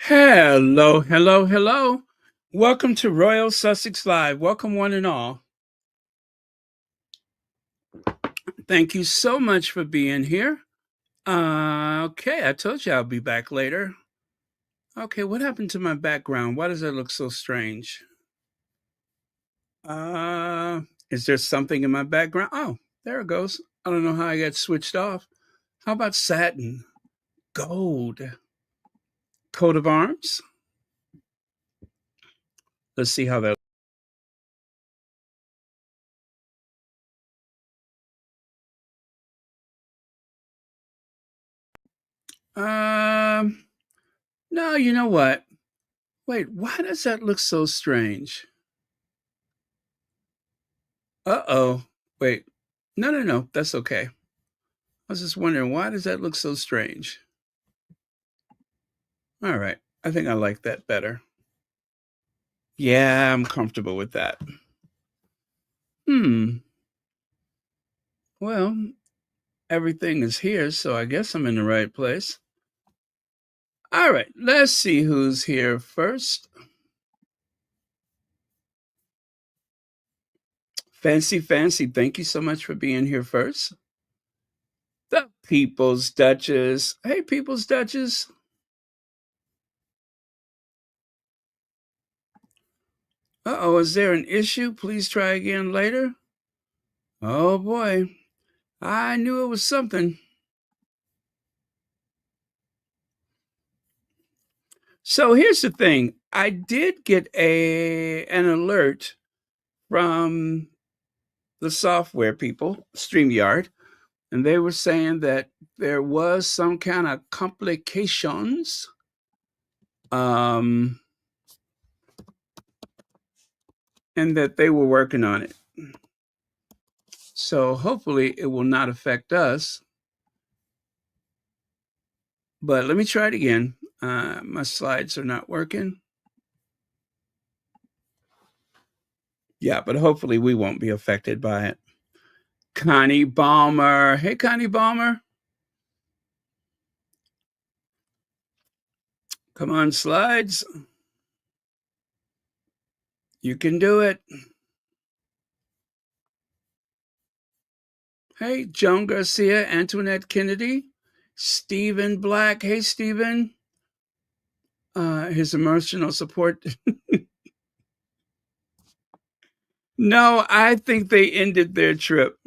Hello, hello, hello. Welcome to Royal Sussex Live. Welcome, one and all. Thank you so much for being here. Okay, I told you I'll be back later. Okay, what happened to my background? Why does that look so strange? Uh, is there something in my background? Oh, there it goes. I don't know how I got switched off. How about satin? Gold. Coat of arms? Let's see how that. Um, no, you know what? Wait, why does that look so strange? Uh-oh. Wait. No, no, no. That's okay. I was just wondering, why does that look so strange? All right. I think I like that better. Yeah, I'm comfortable with that. Hmm. Well, everything is here, so I guess I'm in the right place. All right. Let's see who's here first. Fancy, fancy. Thank you so much for being here first. The People's Duchess. Hey, People's Duchess. Uh-oh, is there an issue? Please try again later. Oh boy. I knew it was something. So here's the thing. I did get an alert from the software people, StreamYard, and they were saying that there was some kind of complications. Um, and that they were working on it. So hopefully it will not affect us. But let me try it again. My slides are not working. Yeah, but hopefully we won't be affected by it. Connie Balmer. Hey, Connie Balmer. Come on, slides. You can do it. Hey, Joan Garcia, Antoinette Kennedy, Stephen Black. Hey, Stephen. His emotional support. No, I think they ended their trip.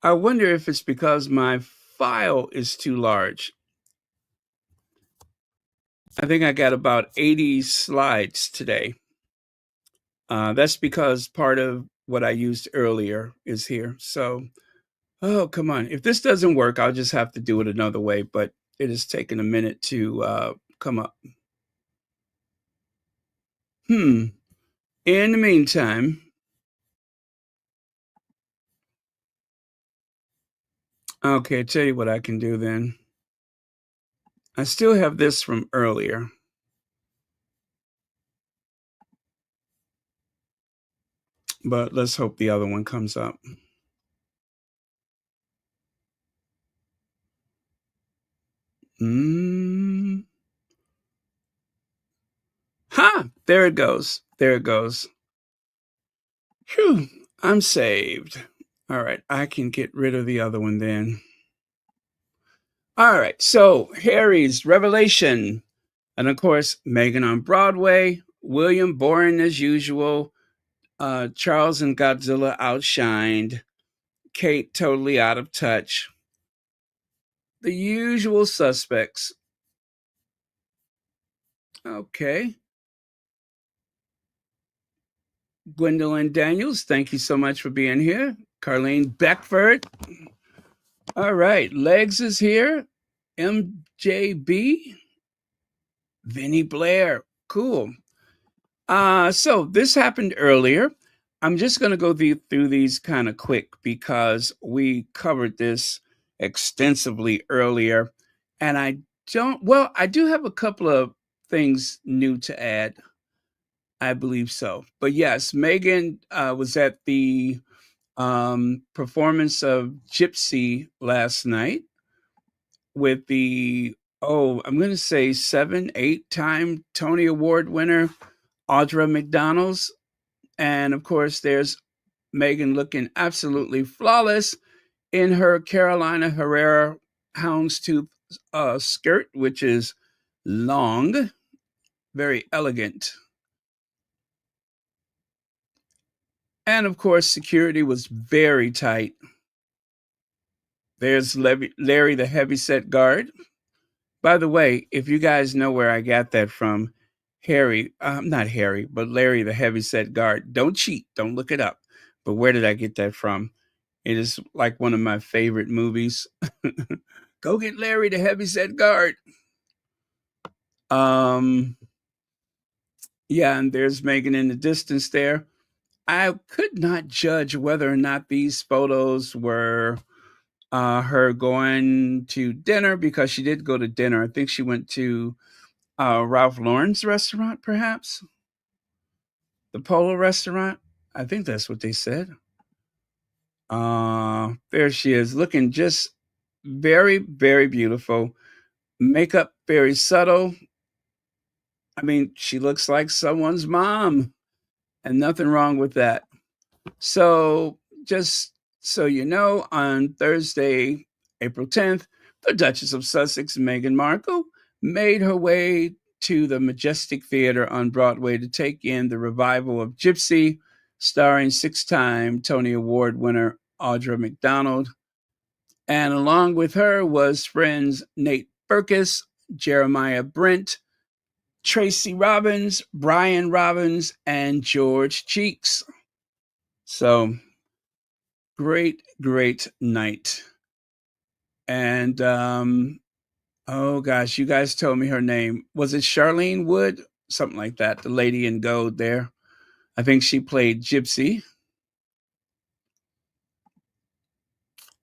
I wonder if it's because my file is too large. I think I got about 80 slides today. That's because part of what I used earlier is here. So, oh, come on. If this doesn't work, I'll just have to do it another way, but it has taken a minute to come up. In the meantime, okay, tell you what I can do then. I still have this from earlier. But let's hope the other one comes up. Ha! There it goes. There it goes. Phew, I'm saved. All right, I can get rid of the other one then. All right, so Harry's Revelation. And of course, Meghan on Broadway, William boring as usual, Charles and Godzilla outshined, Kate totally out of touch. The usual suspects. Okay. Gwendolyn Daniels, thank you so much for being here. Carlene Beckford. All right. Legs is here. MJB. Vinny Blair. Cool. So this happened earlier. I'm just going to go through these kind of quick because we covered this extensively earlier. And I do have a couple of things new to add. I believe so. But yes, Meghan was at the performance of Gypsy last night. with the, oh, I'm going to say 7, 8 time Tony Award winner, Audra McDonald's. And of course, there's Meghan looking absolutely flawless in her Carolina Herrera houndstooth skirt, which is long, very elegant. And of course, security was very tight. There's Larry, the heavyset guard. By the way, if you guys know where I got that from, not Harry, but Larry, the heavyset guard. Don't cheat. Don't look it up. But where did I get that from? It is like one of my favorite movies. Go get Larry, the heavyset guard. Um, yeah, and there's Meghan in the distance there. I could not judge whether or not these photos were her going to dinner, because she did go to dinner. I think she went to Ralph Lauren's restaurant, perhaps the Polo restaurant. I think that's what they said. There she is, looking just very, very beautiful. Makeup very subtle. I mean, she looks like someone's mom, and nothing wrong with that. So, just so you know, on Thursday, April 10th, the Duchess of Sussex, Meghan Markle, made her way to the Majestic Theater on Broadway to take in the revival of Gypsy, starring 6 time Tony Award winner Audra McDonald. And along with her was friends Nate Berkus, Jeremiah Brent, Tracy Robbins, Brian Robbins, and George Cheeks. So great, great night. And oh gosh, you guys told me her name. Was it Charlene Wood? Something like that. The lady in gold there. I think she played Gypsy.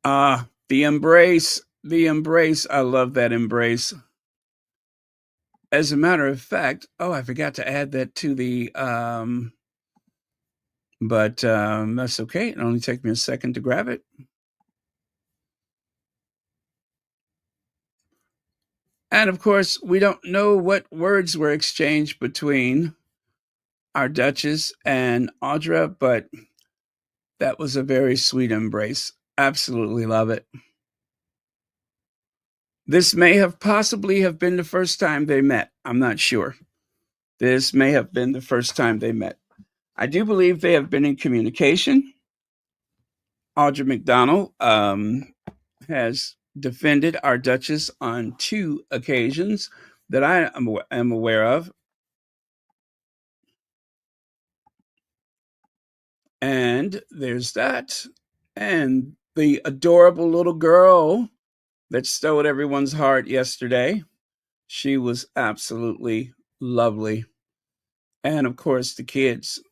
The embrace. The embrace. I love that embrace. As a matter of fact, oh, I forgot to add that to the but that's okay. It only took me a second to grab it. And of course, we don't know what words were exchanged between our Duchess and Audra, but that was a very sweet embrace. Absolutely love it. This may have possibly have been the first time they met. I'm not sure. This may have been the first time they met. I do believe they have been in communication. Audra McDonald has defended our Duchess on 2 occasions that I am aware of. And there's that. And the adorable little girl that stole everyone's heart yesterday. She was absolutely lovely. And of course, the kids,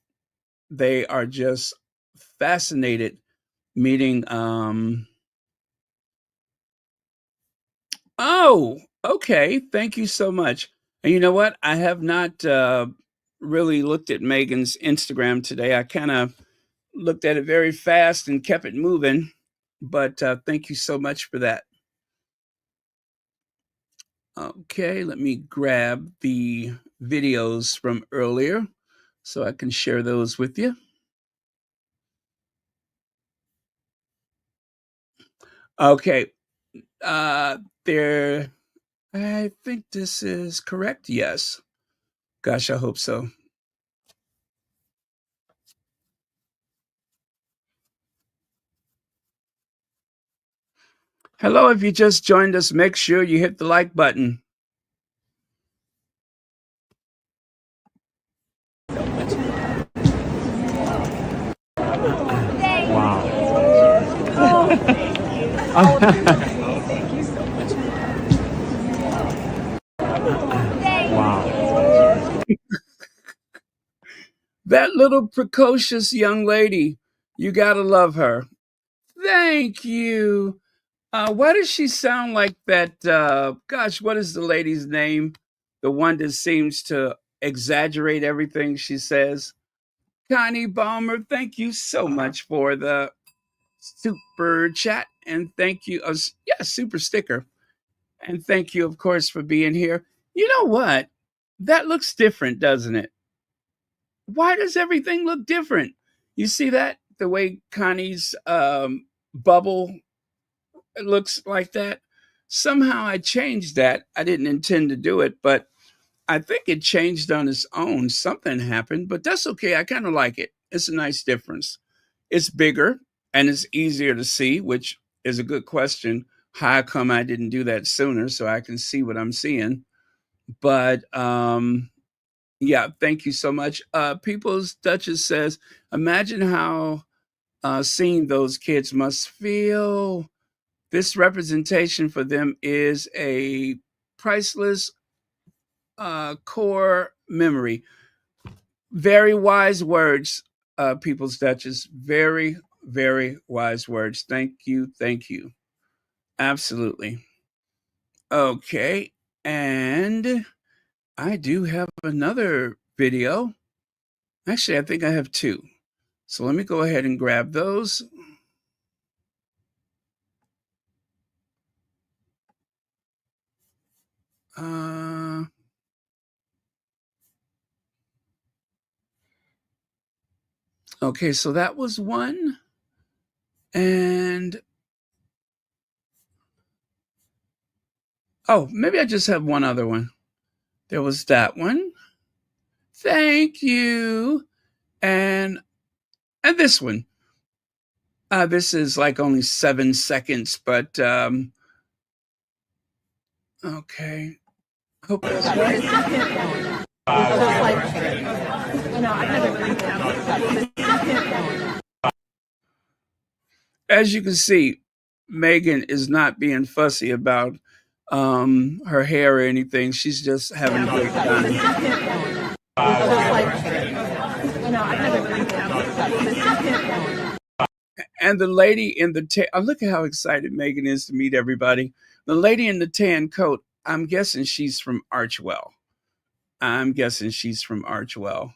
they are just fascinated meeting. Oh, okay. Thank you so much. And you know what? I have not really looked at Meghan's Instagram today. I kind of looked at it very fast and kept it moving. But thank you so much for that. Okay, let me grab the videos from earlier so I can share those with you. Okay, there, I think this is correct. Yes. Gosh, I hope so. Hello, if you just joined us, make sure you hit the like button. Wow. That little precocious young lady, you gotta love her. Thank you. Why does she sound like that? Gosh, what is the lady's name? The one that seems to exaggerate everything she says. Connie Balmer, thank you so much for the super chat. And thank you. Yeah, super sticker. And thank you, of course, for being here. You know what? That looks different, doesn't it? Why does everything look different? You see that? The way Connie's bubble looks like that? Somehow I changed that. I didn't intend to do it, but I think it changed on its own. Something happened, but that's okay. I kind of like it. It's a nice difference. It's bigger and it's easier to see, which is a good question. How come I didn't do that sooner so I can see what I'm seeing? But yeah, thank you so much. People's Duchess says, imagine how seeing those kids must feel. This representation for them is a priceless core memory. Very wise words, People's Duchess. Very, very wise words. Thank you. Thank you. Absolutely. Okay. And I do have another video. Actually, I think I have two. So let me go ahead and grab those. Uh, okay, so that was one. And oh, maybe I just have one other one. There was that one. Thank you. And this one. This is like only 7 seconds, but okay. Hope that's right. As you can see, Meghan is not being fussy about her hair or anything. She's just having a great time. And the lady in the tan, look at how excited Meghan is to meet everybody. The lady in the tan coat, I'm guessing she's from Archwell. I'm guessing she's from Archwell.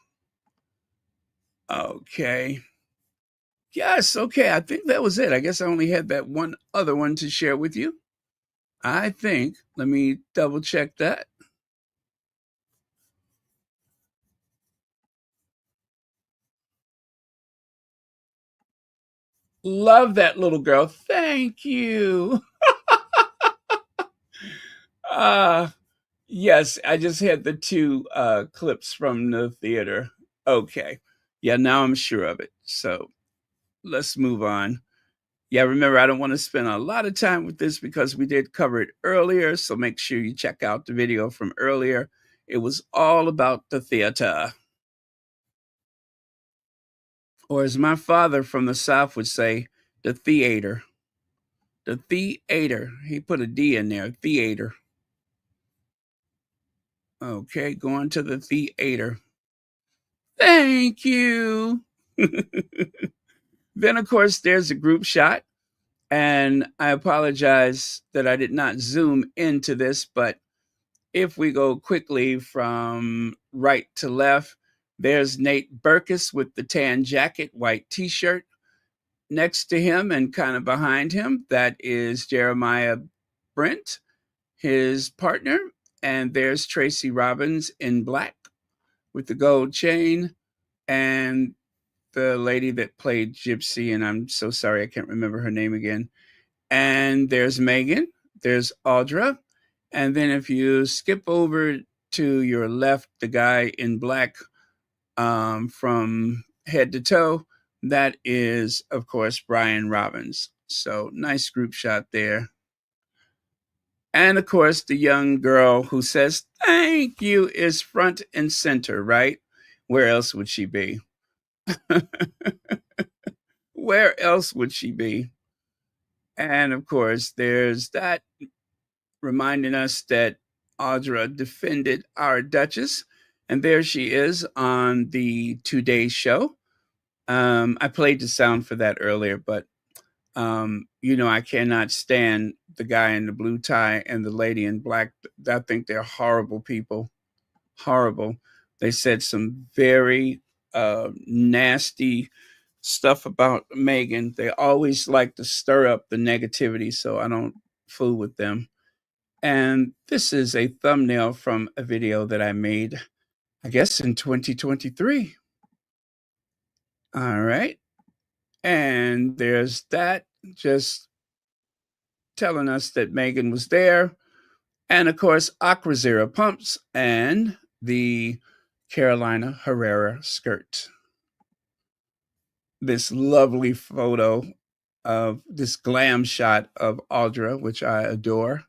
Okay. Yes, okay. I think that was it. I guess I only had that one other one to share with you. I think. Let me double check that. Love that little girl. Thank you. Uh yes, I just had the two clips from the theater. Okay. Yeah, now I'm sure of it. So let's move on. Yeah, remember, I don't want to spend a lot of time with this because we did cover it earlier. So make sure you check out the video from earlier. It was all about the theater. Or as my father from the South would say, the theater. The theater. He put a D in there. Theater. Okay, going to the theater. Thank you. Then, of course, there's a group shot. And I apologize that I did not zoom into this, but if we go quickly from right to left, there's Nate Berkus with the tan jacket, white t shirt. Next to him and kind of behind him, that is Jeremiah Brent, his partner. And there's Tracy Robbins in black with the gold chain. And the lady that played Gypsy, and I'm so sorry I can't remember her name again. And there's Meghan, there's Audra. And then if you skip over to your left, the guy in black from head to toe, that is, of course, Brian Robbins. So nice group shot there. And of course, the young girl who says, thank you, is front and center, right? Where else would she be? Where else would she be? And of course, there's that reminding us that Audra defended our Duchess. And there she is on the Today show. I played the sound for that earlier, but I cannot stand the guy in the blue tie and the lady in black. I think they're horrible people. Horrible. They said some very nasty stuff about Meghan. They always like to stir up the negativity, so I don't fool with them. And this is a thumbnail from a video that I made, I guess, in 2023. All right. And there's that, just telling us that Meghan was there. And of course, Aqua Zero pumps and the Carolina Herrera skirt. This lovely photo of this glam shot of Audra, which I adore.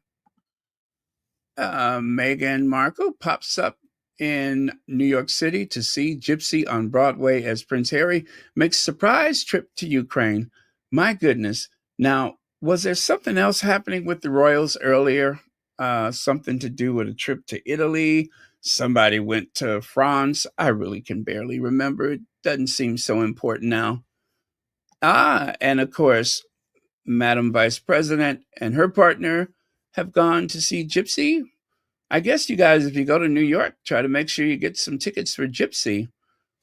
Meghan Markle pops up in New York City to see Gypsy on Broadway as Prince Harry makes a surprise trip to Ukraine. My goodness. Now, was there something else happening with the royals earlier? Something to do with a trip to Italy? Somebody went to France? I really can barely remember. It doesn't seem so important now. And of course, Madam Vice President and her partner have gone to see Gypsy. I guess you guys, if you go to New York, try to make sure you get some tickets for Gypsy.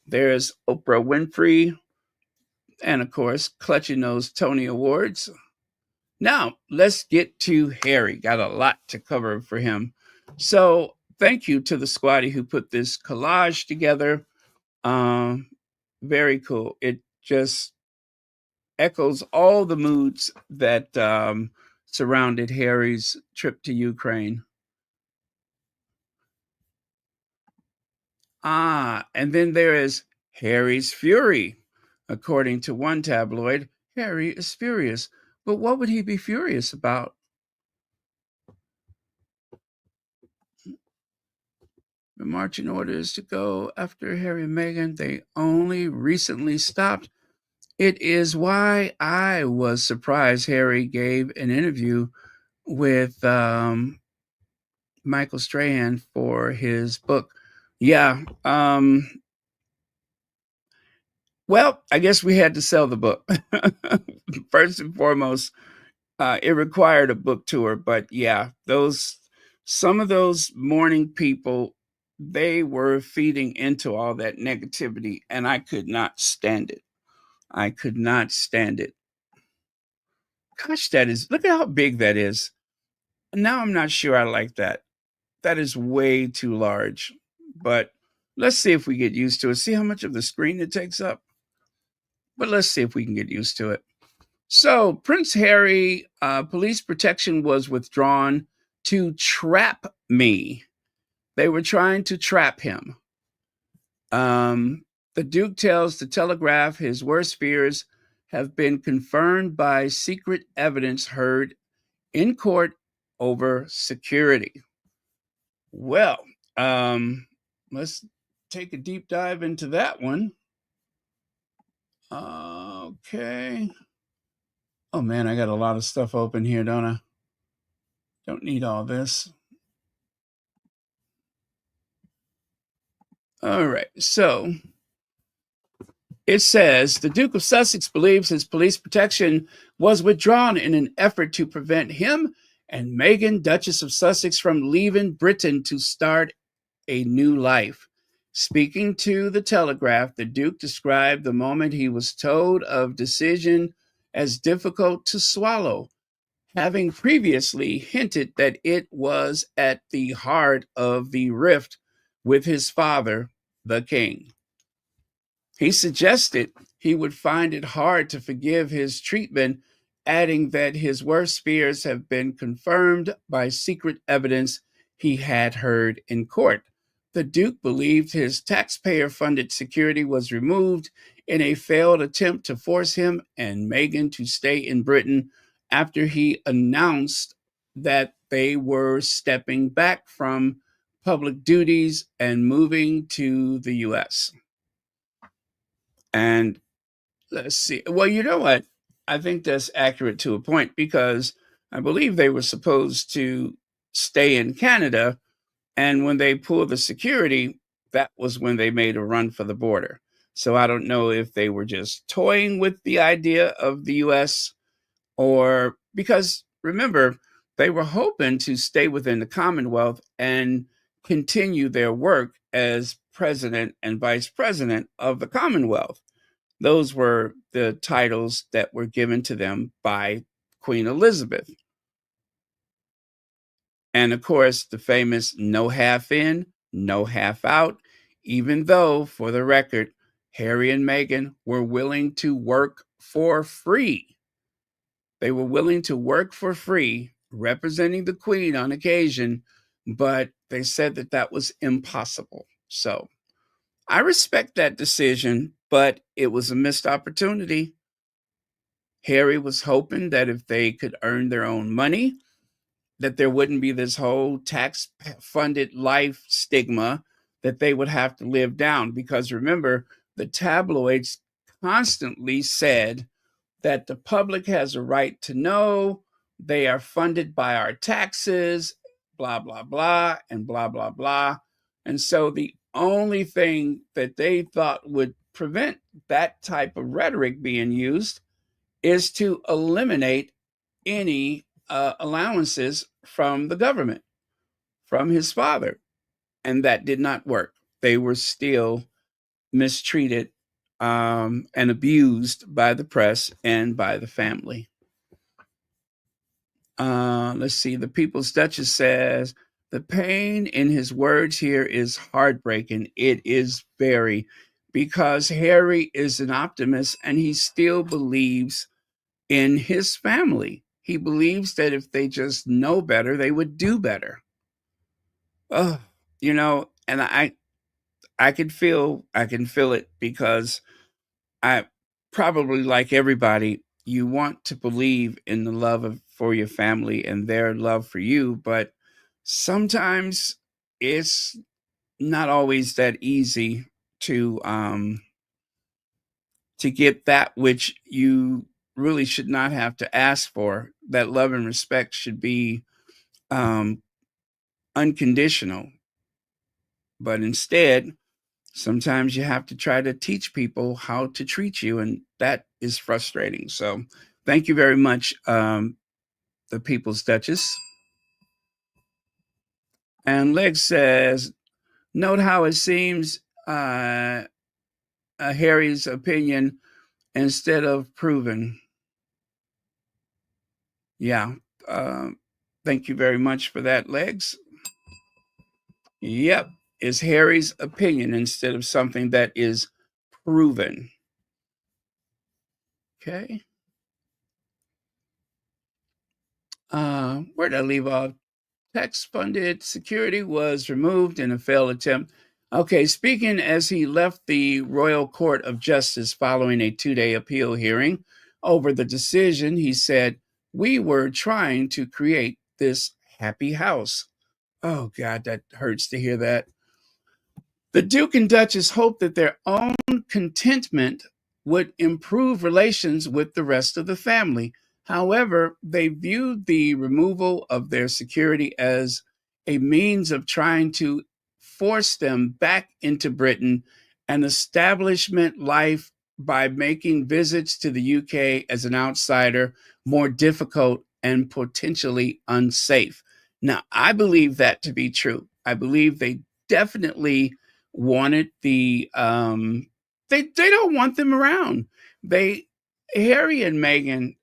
There's Oprah Winfrey and, of course, clutching those Tony Awards. Now, let's get to Harry. Got a lot to cover for him. So thank you to the squaddy who put this collage together. Very cool. It just echoes all the moods that surrounded Harry's trip to Ukraine. And then there is Harry's fury. According to one tabloid, Harry is furious. But what would he be furious about? The marching orders to go after Harry and Meghan, they only recently stopped. It is why I was surprised Harry gave an interview with Michael Strahan for his book. Yeah. Well, I guess we had to sell the book. First and foremost, it required a book tour, but yeah, some of those morning people, they were feeding into all that negativity, and I could not stand it. I could not stand it. Gosh, look at how big that is. Now I'm not sure I like that. That is way too large, but let's see if we get used to it. See how much of the screen it takes up? But let's see if we can get used to it. So, Prince Harry, police protection was withdrawn to trap me. They were trying to trap him. The Duke tells the Telegraph his worst fears have been confirmed by secret evidence heard in court over security. Well, let's take a deep dive into that one. Okay. Oh man, I got a lot of stuff open here, don't I? Don't need all this. All right, so it says the Duke of Sussex believes his police protection was withdrawn in an effort to prevent him and Meghan, Duchess of Sussex, from leaving Britain to start a new life. Speaking to the Telegraph, the Duke described the moment he was told of decision as difficult to swallow, having previously hinted that it was at the heart of the rift with his father, the king. He suggested he would find it hard to forgive his treatment, adding that his worst fears have been confirmed by secret evidence he had heard in court. The Duke believed his taxpayer funded security was removed in a failed attempt to force him and Meghan to stay in Britain after he announced that they were stepping back from public duties and moving to the US. And let's see. Well, you know what? I think that's accurate to a point because I believe they were supposed to stay in Canada. And when they pulled the security, that was when they made a run for the border. So I don't know if they were just toying with the idea of the US or because remember, they were hoping to stay within the Commonwealth and continue their work as president and vice president of the Commonwealth. Those were the titles that were given to them by Queen Elizabeth. And of course, the famous no half in, no half out, even though, for the record, Harry and Meghan were willing to work for free. They were willing to work for free, representing the Queen on occasion, but they said that that was impossible. So I respect that decision, but it was a missed opportunity. Harry was hoping that if they could earn their own money, that there wouldn't be this whole tax funded life stigma that they would have to live down. Because remember, the tabloids constantly said that the public has a right to know, they are funded by our taxes, blah, blah, blah, and blah, blah, blah. And so the only thing that they thought would prevent that type of rhetoric being used is to eliminate any allowances from the government, from his father. And that did not work. They were still mistreated and abused by the press and by the family. Let's see. The People's Duchess says, the pain in his words here is heartbreaking. It is very, because Harry is an optimist and he still believes in his family. He believes that if they just know better, they would do better. Oh, and I can feel it, because I probably, like everybody, you want to believe in the for your family and their love for you, but sometimes it's not always that easy to get that which you really should not have to ask for. That love and respect should be um, unconditional, but instead, sometimes you have to try to teach people how to treat you, and that is frustrating. So, thank you very much, the People's Duchess. And Leg says, note how it seems Harry's opinion instead of proven. Yeah. Uh, Thank you very much for that, Legs. Yep. It's Harry's opinion instead of something that is proven. Okay. Where did I leave off? Tax funded security was removed in a failed attempt. Okay, speaking as he left the Royal Court of Justice following a 2-day appeal hearing over the decision, he said, we were trying to create this happy house. Oh, God, that hurts to hear that. The Duke and Duchess hoped that their own contentment would improve relations with the rest of the family. However, they viewed the removal of their security as a means of trying to force them back into Britain and establishment life by making visits to the UK as an outsider more difficult and potentially unsafe. Now, I believe that to be true. I believe they definitely wanted they don't want them around. They Harry and Meghan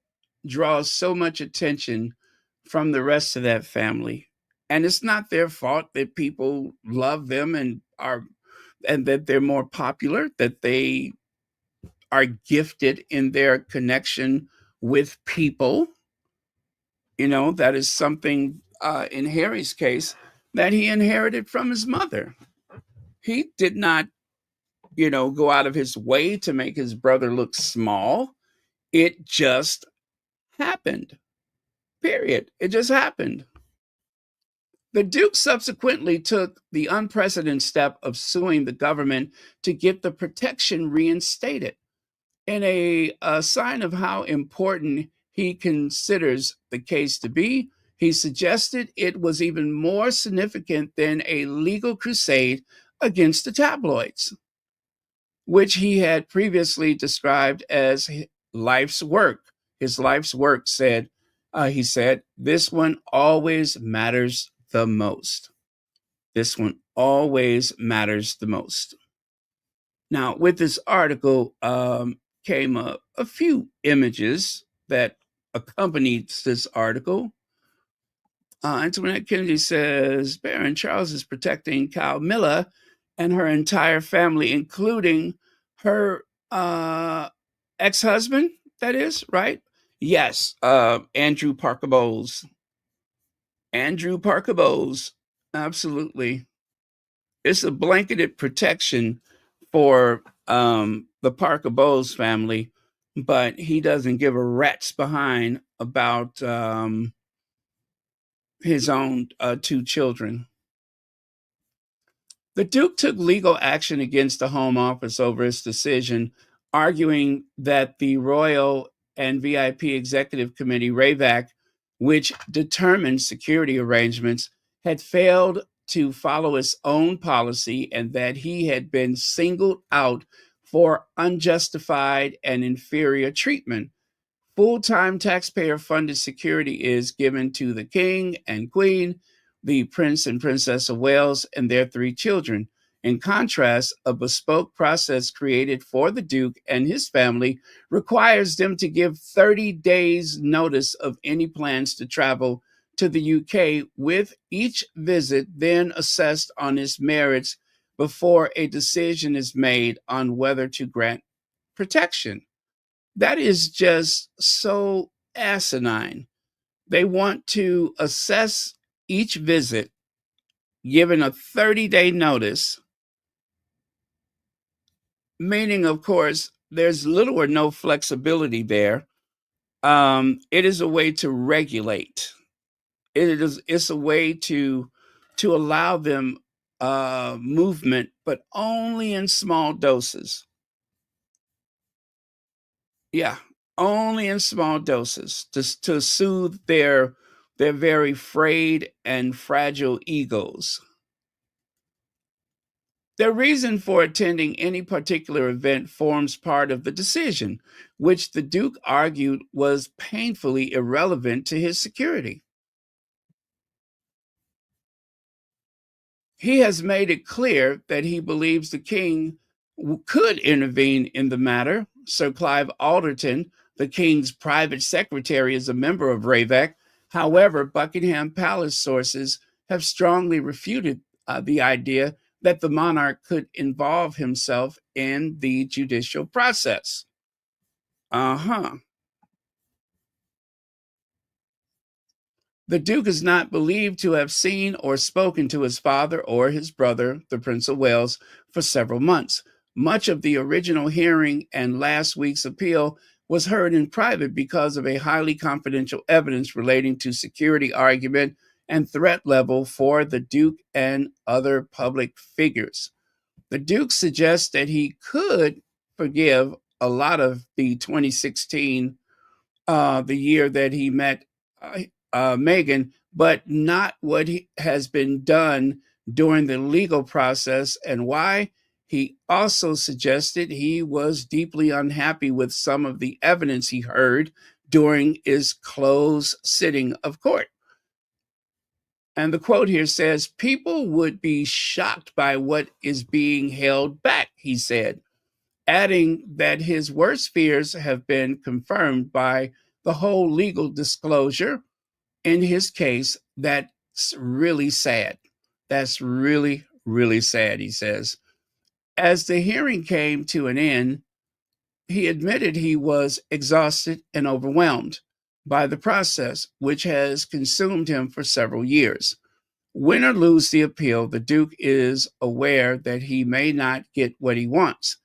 draw so much attention from the rest of that family. And it's not their fault that people love them and that they're more popular, that they are gifted in their connection with people. That is something in Harry's case that he inherited from his mother. He did not go out of his way to make his brother look small. It just happened. Period. It just happened. The Duke subsequently took the unprecedented step of suing the government to get the protection reinstated. In a sign of how important he considers the case to be, he suggested it was even more significant than a legal crusade against the tabloids, which he had previously described as life's work. His life's work he said, this one always matters the most. This one always matters the most. Now, with this article came a few images that accompanied this article. Antoinette Kennedy says Baron Charles is protecting Camilla and her entire family, including her ex-husband. That is right. Yes, Andrew Parker Bowles. Andrew Parker Bowles. Absolutely, it's a blanketed protection for the Parker Bowles family, but he doesn't give a rat's behind about his own two children. The Duke took legal action against the Home Office over its decision, arguing that the Royal and VIP Executive Committee, RAVAC, which determined security arrangements, had failed to follow its own policy and that he had been singled out for unjustified and inferior treatment. Full-time taxpayer-funded security is given to the King and Queen, the Prince and Princess of Wales, and their three children. In contrast, a bespoke process created for the Duke and his family requires them to give 30 days notice of any plans to travel to the UK, with each visit then assessed on its merits before a decision is made on whether to grant protection. That is just so asinine. They want to assess each visit, given a 30-day notice, meaning, of course, there's little or no flexibility there. It is a way to regulate. It's a way to allow them movement, but only in small doses. Yeah, only in small doses to soothe their very frayed and fragile egos. Their reason for attending any particular event forms part of the decision, which the Duke argued was painfully irrelevant to his security. He has made it clear that he believes the king could intervene in the matter. Sir Clive Alderton, the king's private secretary, is a member of RAVAC. However, Buckingham Palace sources have strongly refuted the idea that the monarch could involve himself in the judicial process. Uh-huh. The Duke is not believed to have seen or spoken to his father or his brother, the Prince of Wales, for several months. Much of the original hearing and last week's appeal was heard in private because of a highly confidential evidence relating to security argument and threat level for the Duke and other public figures. The Duke suggests that he could forgive a lot of the 2016, the year that he met Meghan, but not what has been done during the legal process. And why? He also suggested he was deeply unhappy with some of the evidence he heard during his closed sitting of court. And the quote here says, "People would be shocked by what is being held back," he said, adding that his worst fears have been confirmed by the whole legal disclosure. In his case, that's really sad. That's really, really sad, he says. As the hearing came to an end, he admitted he was exhausted and overwhelmed by the process, which has consumed him for several years. Win or lose the appeal, the Duke is aware that he may not get what he wants.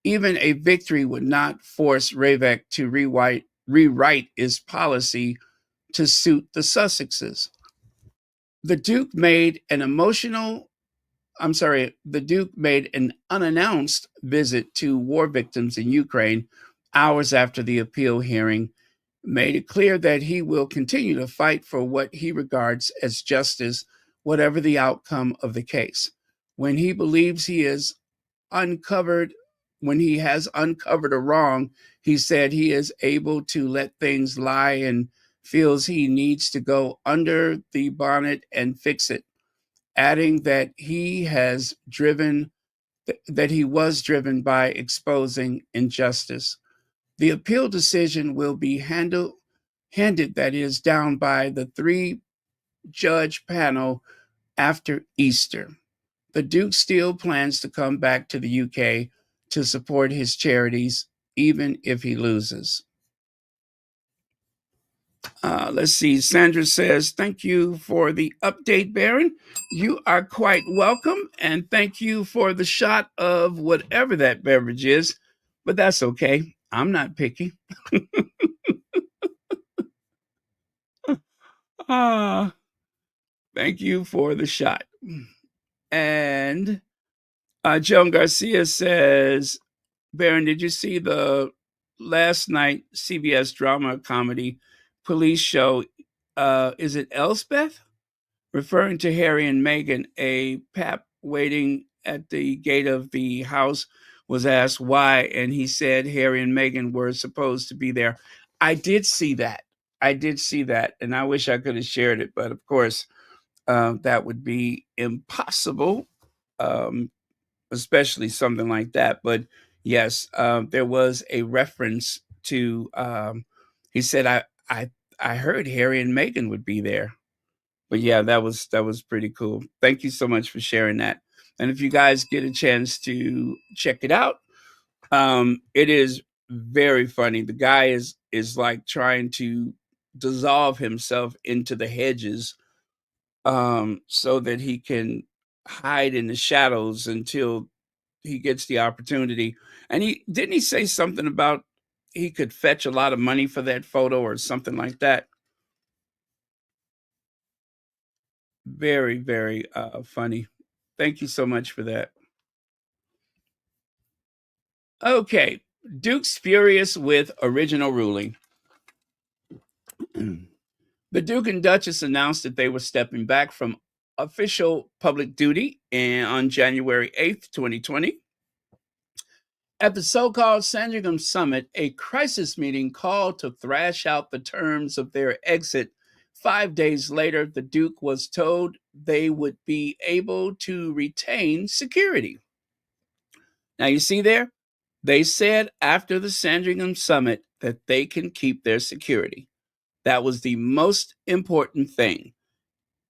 Even a victory would not force RAVAC to rewrite its policy to suit the Sussexes. The Duke made an unannounced visit to war victims in Ukraine hours after the appeal hearing, made it clear that he will continue to fight for what he regards as justice, whatever the outcome of the case. When he believes he is uncovered, when he has uncovered a wrong, he said he is able to let things lie and feels he needs to go under the bonnet and fix it, adding that he was driven by exposing injustice. The appeal decision will be handed, that is, down by the three judge panel after Easter. The Duke still plans to come back to the UK to support his charities, even if he loses. Let's see. Sandra says, thank you for the update, Baron. You are quite welcome. And thank you for the shot of whatever that beverage is. But that's okay. I'm not picky. Ah, thank you for the shot. And Joan Garcia says, Baron, did you see the last night CBS drama comedy police show? Is it Elspeth? Referring to Harry and Meghan, a pap waiting at the gate of the house was asked why, and he said Harry and Meghan were supposed to be there. I did see that. I did see that, and I wish I could have shared it, but of course, that would be impossible, um, especially something like that. But yes, there was a reference to. He said, I heard Harry and Meghan would be there." But yeah, that was pretty cool. Thank you so much for sharing that. And if you guys get a chance to check it out, it is very funny. The guy is like trying to dissolve himself into the hedges, so that he can hide in the shadows until he gets the opportunity. And he say something about he could fetch a lot of money for that photo or something like that. Very, very funny. Thank you so much for that. Okay, Duke's furious with original ruling. The Duke and Duchess announced that they were stepping back from official public duty on January 8th, 2020. At the so called Sandringham Summit, a crisis meeting called to thrash out the terms of their exit. 5 days later, the Duke was told they would be able to retain security. Now, you see there, they said after the Sandringham Summit that they can keep their security. That was the most important thing.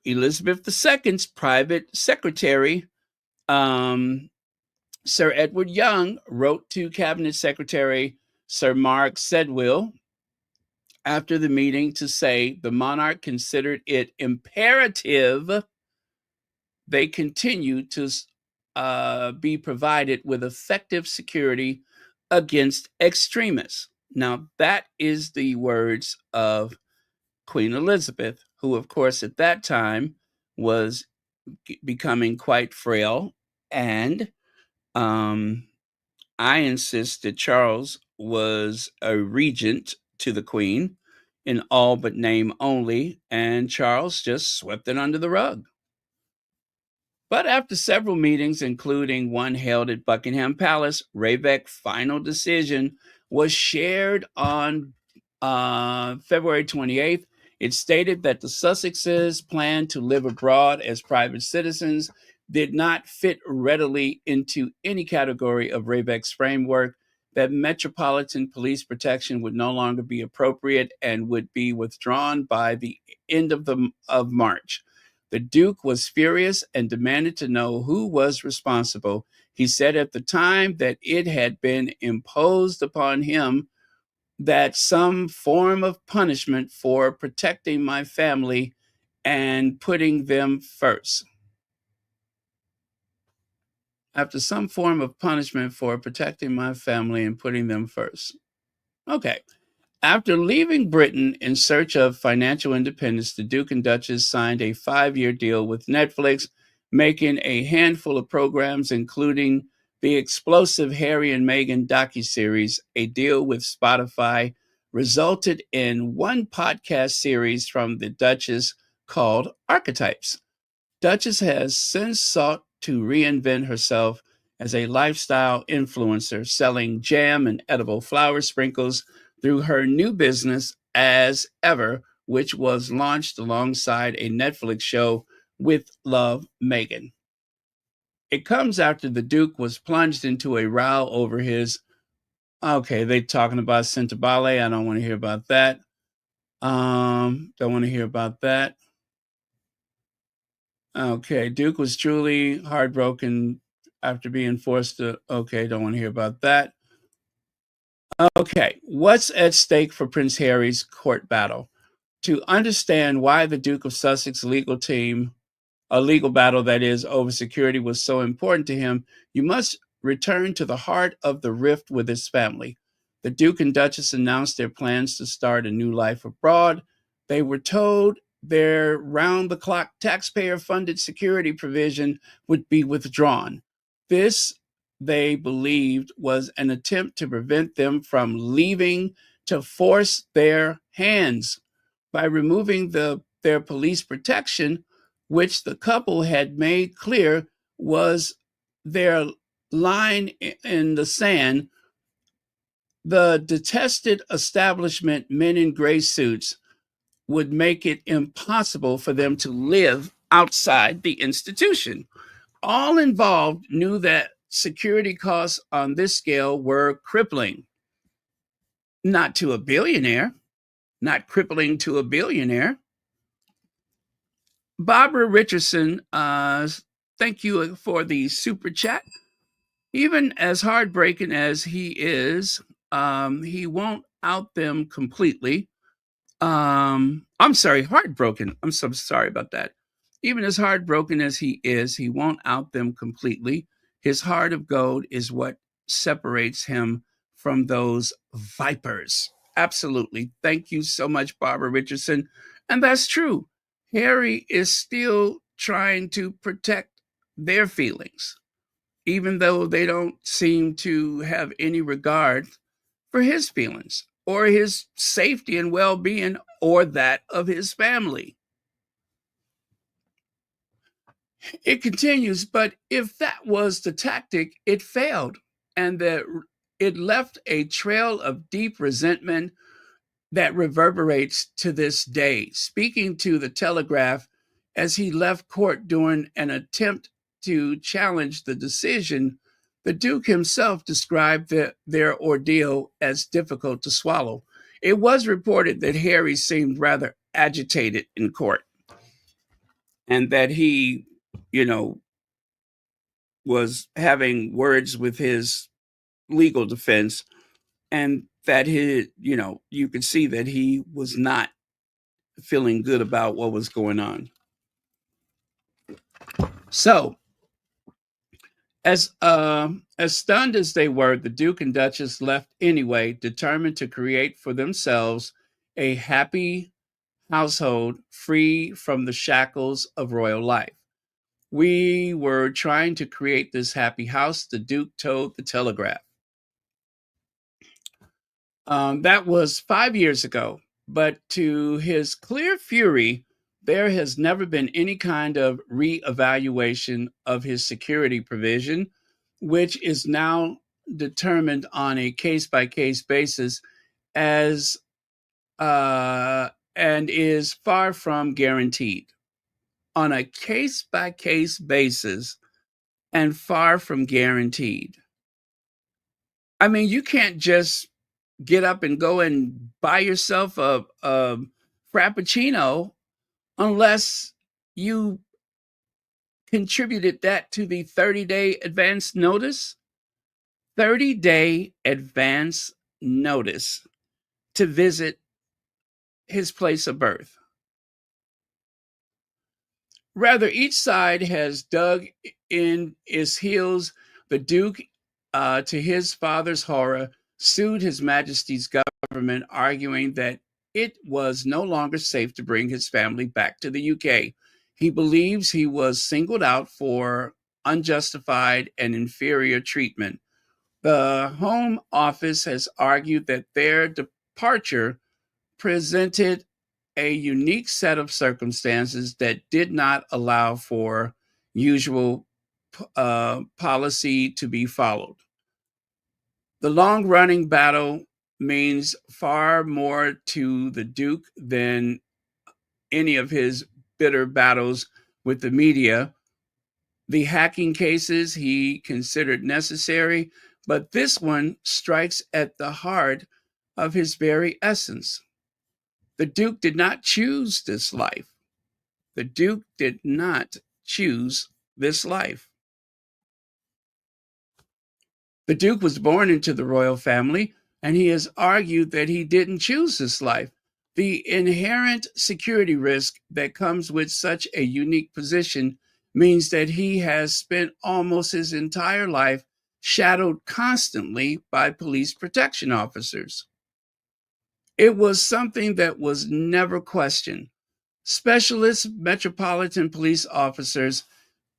Elizabeth II's private secretary, Sir Edward Young, wrote to Cabinet Secretary Sir Mark Sedwill after the meeting to say the monarch considered it imperative they continue to be provided with effective security against extremists. Now, that is the words of Queen Elizabeth, who, of course, at that time was becoming quite frail. And I insist that Charles was a regent to the Queen in all but name only, and Charles just swept it under the rug. But after several meetings, including one held at Buckingham Palace, Ravek's final decision was shared on February 28th. It stated that the Sussexes' plan to live abroad as private citizens did not fit readily into any category of Ravek's framework, that metropolitan police protection would no longer be appropriate and would be withdrawn by the end of March. The Duke was furious and demanded to know who was responsible. He said at the time that it had been imposed upon him that some form of punishment for protecting my family and putting them first. After some form of punishment for protecting my family and putting them first. Okay. After leaving Britain in search of financial independence, the Duke and Duchess signed a 5-year deal with Netflix, making a handful of programs, including the explosive Harry and Meghan docuseries. A deal with Spotify resulted in one podcast series from the Duchess called Archetypes. Duchess has since sought to reinvent herself as a lifestyle influencer, selling jam and edible flower sprinkles through her new business As Ever, which was launched alongside a Netflix show with Love Meghan. It comes after the Duke was plunged into a row over his, okay, they talking about Sentabale. I don't want to hear about that. Don't want to hear about that. Okay, Duke was truly heartbroken after being forced to. Okay, don't want to hear about that. Okay, what's at stake for Prince Harry's court battle? To understand why the Duke of Sussex legal team, a legal battle that is over security, was so important to him, you must return to the heart of the rift with his family. The Duke and Duchess announced their plans to start a new life abroad. They were told their round the clock taxpayer funded security provision would be withdrawn. This, they believed, was an attempt to prevent them from leaving, to force their hands by removing their police protection, which the couple had made clear was their line in the sand. The detested establishment men in gray suits would make it impossible for them to live outside the institution. All involved knew that security costs on this scale were crippling. Not to a billionaire, not crippling to a billionaire. Barbara Richardson, thank you for the super chat. Even as heartbreaking as he won't out them completely. I'm sorry, heartbroken. I'm so sorry about that. Even as heartbroken as he won't out them completely. His heart of gold is what separates him from those vipers. Absolutely. Thank you so much, Barbara Richardson. And that's true. Harry is still trying to protect their feelings, even though they don't seem to have any regard for his feelings or his safety and well being or that of his family. It continues, but if that was the tactic, it failed, and that it left a trail of deep resentment that reverberates to this day. Speaking to the Telegraph as he left court during an attempt to challenge the decision, the Duke himself described their ordeal as difficult to swallow. It was reported that Harry seemed rather agitated in court and that he, you know, was having words with his legal defense, and that you could see that he was not feeling good about what was going on. So, as stunned as they were, the Duke and Duchess left anyway, determined to create for themselves a happy household free from the shackles of royal life. We were trying to create this happy house, the Duke told the Telegraph. That was 5 years ago, but to his clear fury, there has never been any kind of reevaluation of his security provision, which is now determined on a case by case basis as and is far from guaranteed. On a case by case basis and far from guaranteed. I mean, you can't just get up and go and buy yourself a frappuccino unless you contributed that to the 30-day advance notice. 30-day advance notice to visit his place of birth. Rather, each side has dug in its heels. The Duke, to his father's horror, sued His Majesty's government, arguing that it was no longer safe to bring his family back to the UK. He believes he was singled out for unjustified and inferior treatment. The Home Office has argued that their departure presented a unique set of circumstances that did not allow for usual policy to be followed. The long running battle means far more to the Duke than any of his bitter battles with the media. The hacking cases he considered necessary, but this one strikes at the heart of his very essence. The Duke did not choose this life. The Duke did not choose this life. The Duke was born into the royal family, and he has argued that he didn't choose this life. The inherent security risk that comes with such a unique position means that he has spent almost his entire life shadowed constantly by police protection officers. It was something that was never questioned. Specialist Metropolitan Police officers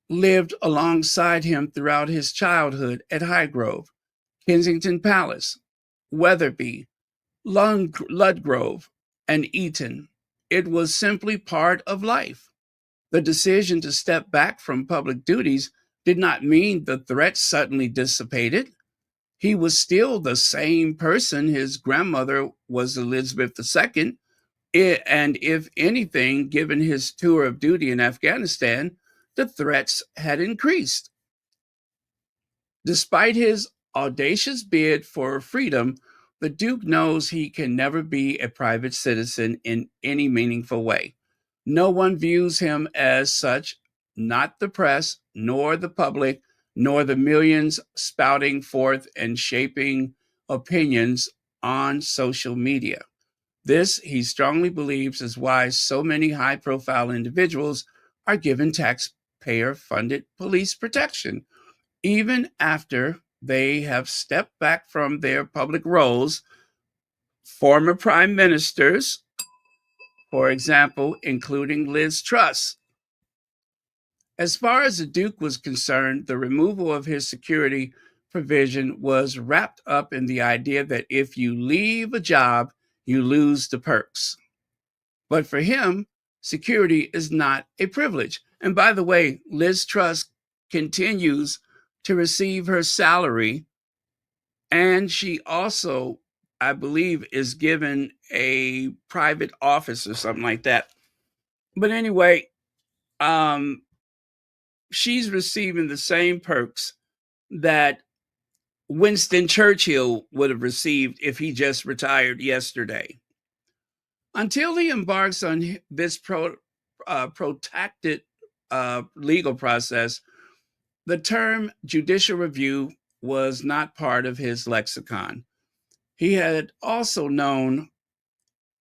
lived alongside him throughout his childhood at Highgrove, Kensington Palace, Wetherby, Ludgrove, and Eton. It was simply part of life. The decision to step back from public duties did not mean the threat suddenly dissipated. He was still the same person his grandmother was Elizabeth II, and if anything, given his tour of duty in Afghanistan, the threats had increased. Despite his audacious bid for freedom, the Duke knows he can never be a private citizen in any meaningful way. No one views him as such, not the press, nor the public, nor the millions spouting forth and shaping opinions on social media. This, he strongly believes, is why so many high profile individuals are given taxpayer funded police protection. Even after they have stepped back from their public roles, former prime ministers, for example, including Liz Truss. As far as the Duke was concerned, the removal of his security provision was wrapped up in the idea that if you leave a job, you lose the perks. But for him, security is not a privilege. And by the way, Liz Truss continues to receive her salary, and she also, I believe, is given a private office or something like that. But anyway, she's receiving the same perks that Winston Churchill would have received if he just retired yesterday. Until he embarks on this protracted legal process, the term judicial review was not part of his lexicon. He had also known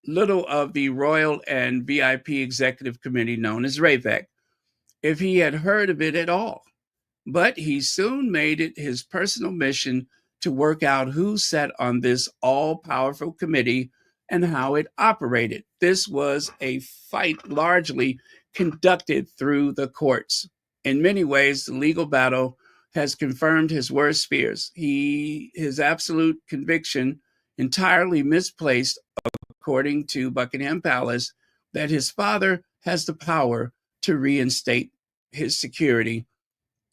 little of the Royal and VIP Executive Committee known as RAVEC, if he had heard of it at all. But he soon made it his personal mission to work out who sat on this all-powerful committee and how it operated. This was a fight largely conducted through the courts. In many ways, the legal battle has confirmed his worst fears. His absolute conviction, entirely misplaced, according to Buckingham Palace, that his father has the power to reinstate his security,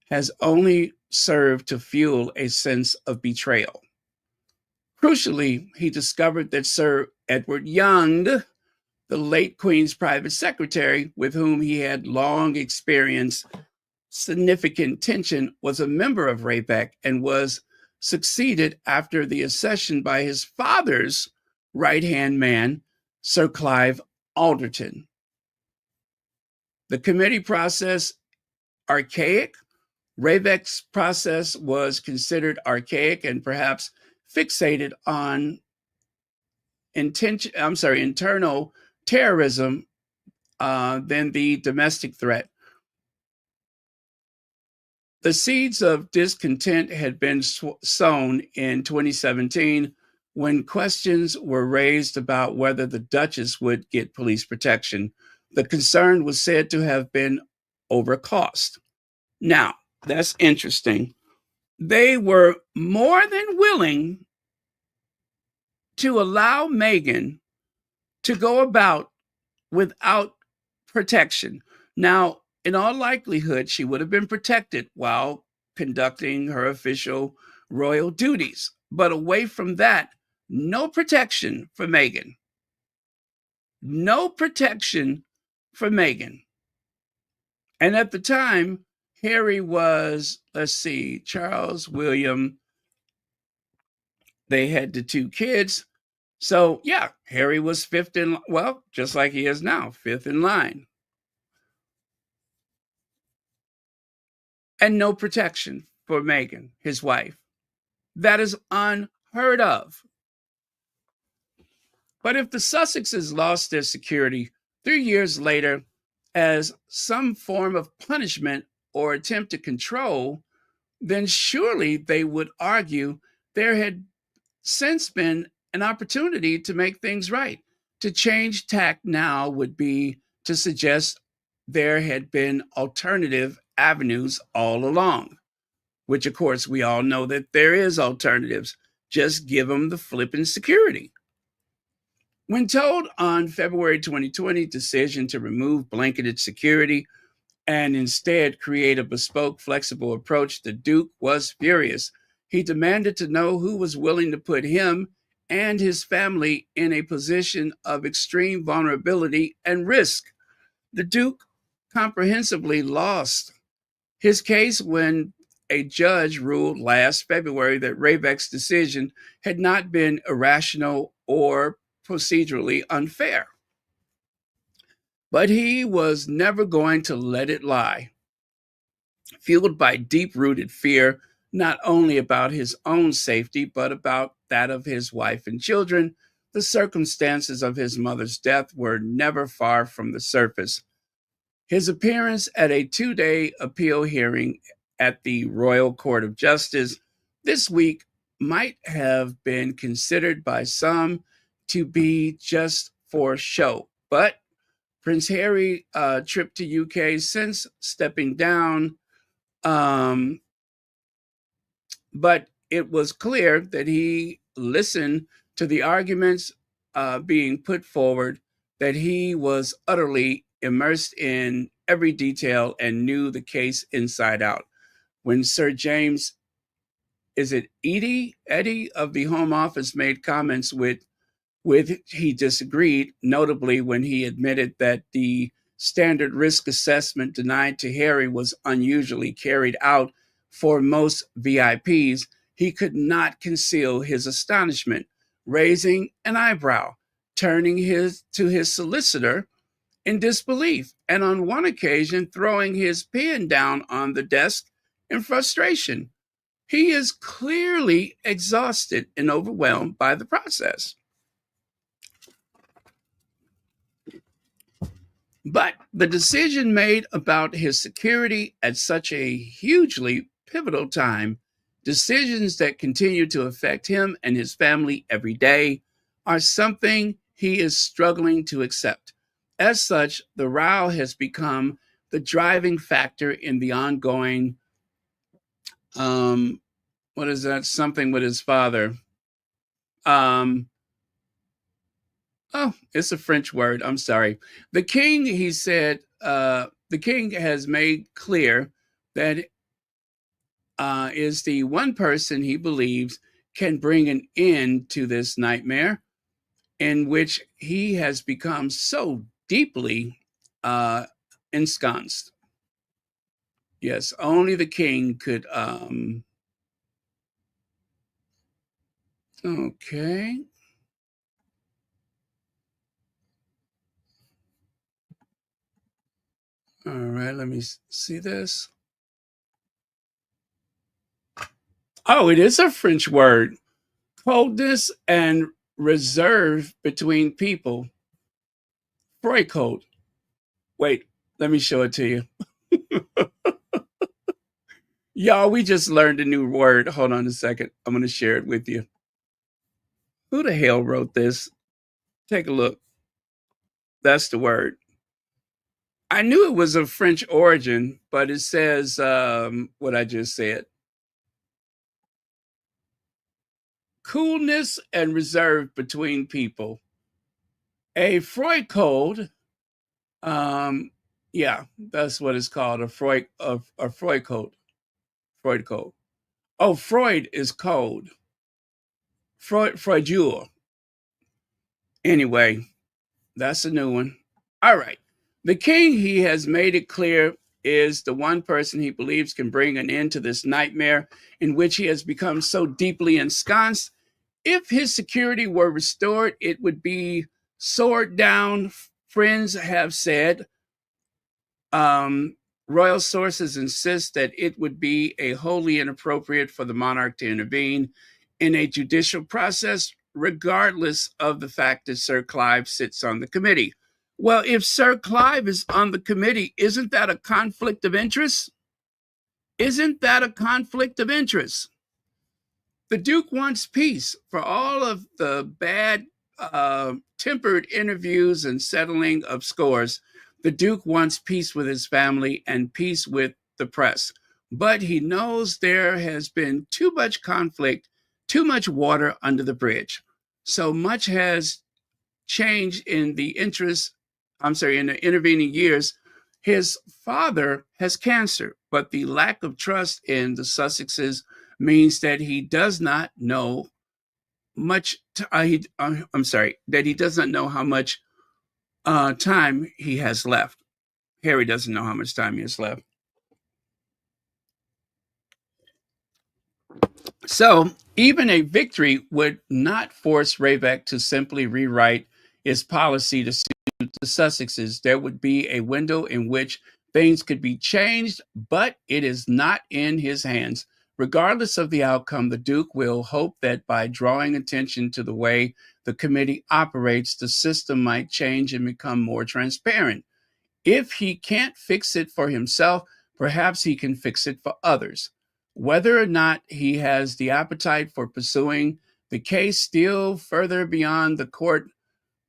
has only served to fuel a sense of betrayal. Crucially, he discovered that Sir Edward Young, the late Queen's private secretary, with whom he had long experienced significant tension, was a member of RAVEC and was succeeded after the accession by his father's right-hand man, Sir Clive Alderton. The committee process archaic. RAVEC's process was considered archaic and perhaps fixated on internal terrorism than the domestic threat. The seeds of discontent had been sown in 2017 when questions were raised about whether the Duchess would get police protection. The concern was said to have been over cost. Now, that's interesting. They were more than willing to allow Meghan to go about without protection. Now, in all likelihood, she would have been protected while conducting her official royal duties. But away from that, no protection for Meghan. No protection for Meghan. And at the time, Harry was, Charles, William. They had the two kids. So, yeah, Harry was fifth just like he is now, fifth in line. and no protection for Meghan, his wife. That is unheard of. But if the Sussexes lost their security 3 years later as some form of punishment or attempt to control, then surely they would argue there had since been an opportunity to make things right. To change tack now would be to suggest there had been alternative avenues all along, which of course we all know that there is alternatives. Just give them the flipping security. When told on February 2020 decision to remove blanketed security and instead create a bespoke, flexible approach, the Duke was furious. He demanded to know who was willing to put him and his family in a position of extreme vulnerability and risk. The Duke comprehensively lost his case when a judge ruled last February that Ravek's decision had not been irrational or procedurally unfair. But he was never going to let it lie. Fueled by deep rooted fear, not only about his own safety, but about that of his wife and children, the circumstances of his mother's death were never far from the surface. His appearance at a 2-day appeal hearing at the Royal Court of Justice this week might have been considered by some to be just for show. But Prince Harry trip to UK since stepping down, but it was clear that he listened to the arguments being put forward, that he was utterly immersed in every detail and knew the case inside out. When Sir James, is it Eddie of the Home Office made comments with he disagreed, notably when he admitted that the standard risk assessment denied to Harry was unusually carried out for most VIPs. He could not conceal his astonishment, raising an eyebrow, turning to his solicitor in disbelief, and on one occasion throwing his pen down on the desk in frustration. He is clearly exhausted and overwhelmed by the process. But the decision made about his security at such a hugely pivotal time, decisions that continue to affect him and his family every day, are something he is struggling to accept. As such, the row has become the driving factor in the ongoing, what is that? Something with his father. Oh, it's a French word. I'm sorry. The king, he said, the king has made clear that is the one person he believes can bring an end to this nightmare in which he has become so deeply ensconced. Yes, only the king could. Okay. All right, let me see this. Oh, it is a French word. Coldness and reserve between people. Freud. Wait, let me show it to you. Y'all, we just learned a new word. Hold on a second. I'm going to share it with you. Who the hell wrote this? Take a look. That's the word. I knew it was of French origin, but it says what I just said. Coolness and reserve between people. A Freud code. Yeah, that's what it's called. A Freud code. Freud code. Oh, Freud is cold. Freudure. Anyway, that's a new one. All right. The king, he has made it clear, is the one person he believes can bring an end to this nightmare in which he has become so deeply ensconced. If his security were restored, it would be sword down. Friends have said Royal sources insist that it would be a wholly inappropriate for the monarch to intervene in a judicial process, regardless of the fact that Sir Clive sits on the committee. Well, if Sir Clive is on the committee, isn't that a conflict of interest? Isn't that a conflict of interest? The Duke wants peace for all of the bad tempered interviews and settling of scores. The Duke wants peace with his family and peace with the press. But he knows there has been too much conflict, too much water under the bridge. So much has changed in the in the intervening years. His father has cancer, but the lack of trust in the Sussexes means that he does not know much. That he does not know how much time he has left. Harry doesn't know how much time he has left. So even a victory would not force Ravek to simply rewrite his policy to suit the Sussexes. There would be a window in which things could be changed, but it is not in his hands. Regardless of the outcome, the Duke will hope that by drawing attention to the way the committee operates, the system might change and become more transparent. If he can't fix it for himself, perhaps he can fix it for others. Whether or not he has the appetite for pursuing the case still further beyond the court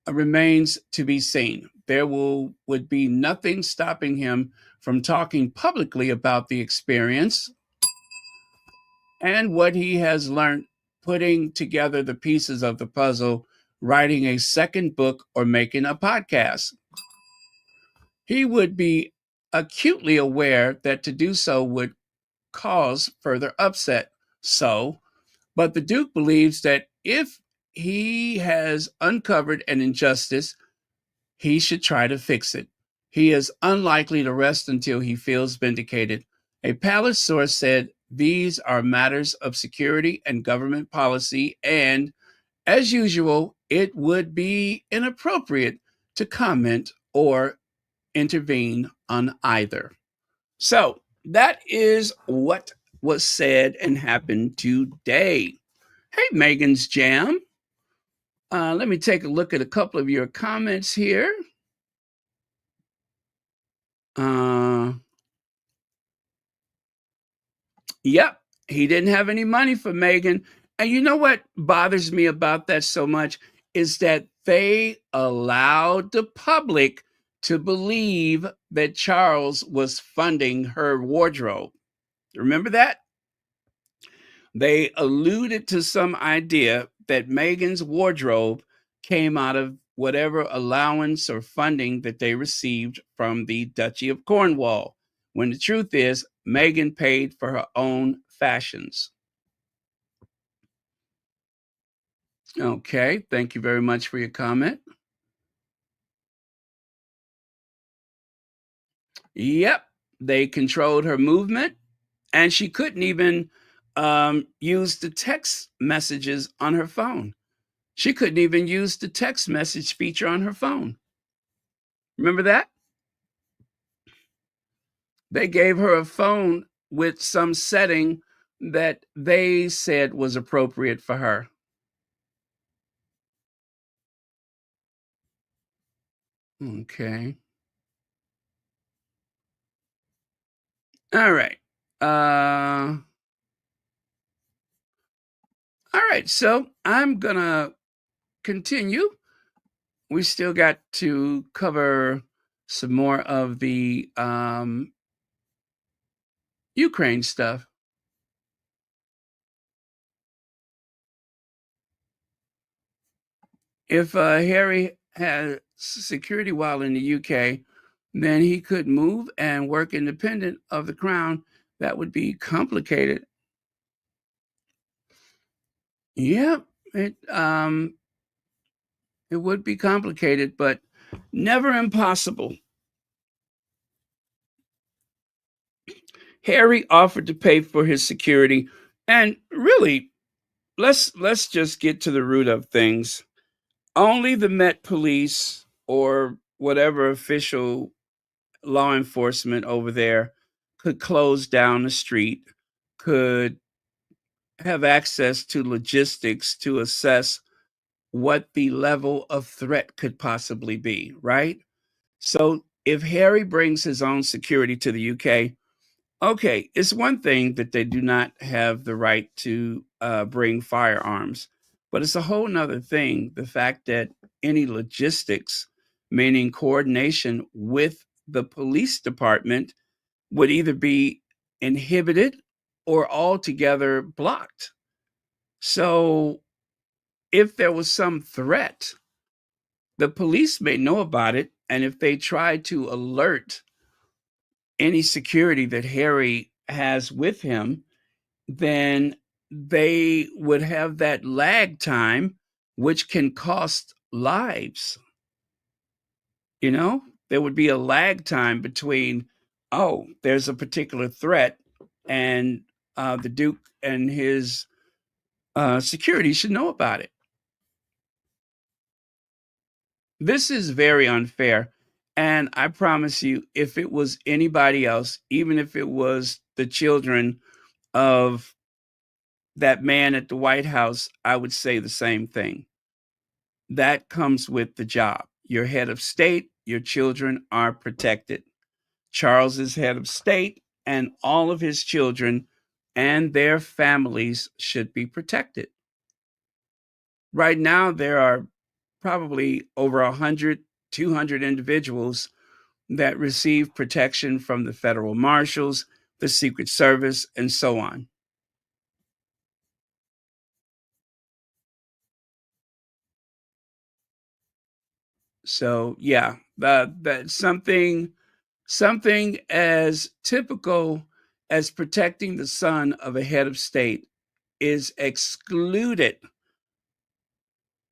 remains to be seen. There would be nothing stopping him from talking publicly about the experience and what he has learned, putting together the pieces of the puzzle, writing a second book, or making a podcast. He would be acutely aware that to do so would cause further upset. But the Duke believes that if he has uncovered an injustice, he should try to fix it. He is unlikely to rest until he feels vindicated. A palace source said these are matters of security and government policy, and as usual, it would be inappropriate to comment or intervene on either. So that is what was said and happened today. Hey, Meghan's Jam. Let me take a look at a couple of your comments here. Yep, he didn't have any money for Meghan. And you know what bothers me about that so much is that they allowed the public to believe that Charles was funding her wardrobe. Remember that? They alluded to some idea that Meghan's wardrobe came out of whatever allowance or funding that they received from the Duchy of Cornwall, when the truth is Meghan paid for her own fashions. Okay, thank you very much for your comment. Yep, they controlled her movement, and she couldn't even use the text messages on her phone. She couldn't even use the text message feature on her phone. Remember that? They gave her a phone with some setting that they said was appropriate for her. Okay. All right. All right. So I'm going to continue. We still got to cover some more of the Ukraine stuff. If Harry had security while in the UK, then he could move and work independent of the crown. That would be complicated. Yeah, it would be complicated, but never impossible. Harry offered to pay for his security, and really, let's just get to the root of things. Only the Met Police or whatever official law enforcement over there could close down the street, could have access to logistics to assess what the level of threat could possibly be, right? So if Harry brings his own security to the UK, okay, it's one thing that they do not have the right to bring firearms, but it's a whole nother thing. The fact that any logistics, meaning coordination with the police department, would either be inhibited or altogether blocked. So if there was some threat, the police may know about it. And if they try to alert any security that Harry has with him, then they would have that lag time, which can cost lives. You know, there would be a lag time between, oh, there's a particular threat, and the Duke and his security should know about it. This is very unfair. And I promise you, if it was anybody else, even if it was the children of that man at the White House, I would say the same thing. That comes with the job. You're head of state, your children are protected. Charles is head of state, and all of his children and their families should be protected. Right now, there are probably over 100, 200 individuals that receive protection from the federal marshals, the Secret Service, and so on. So yeah, that something as typical as protecting the son of a head of state is excluded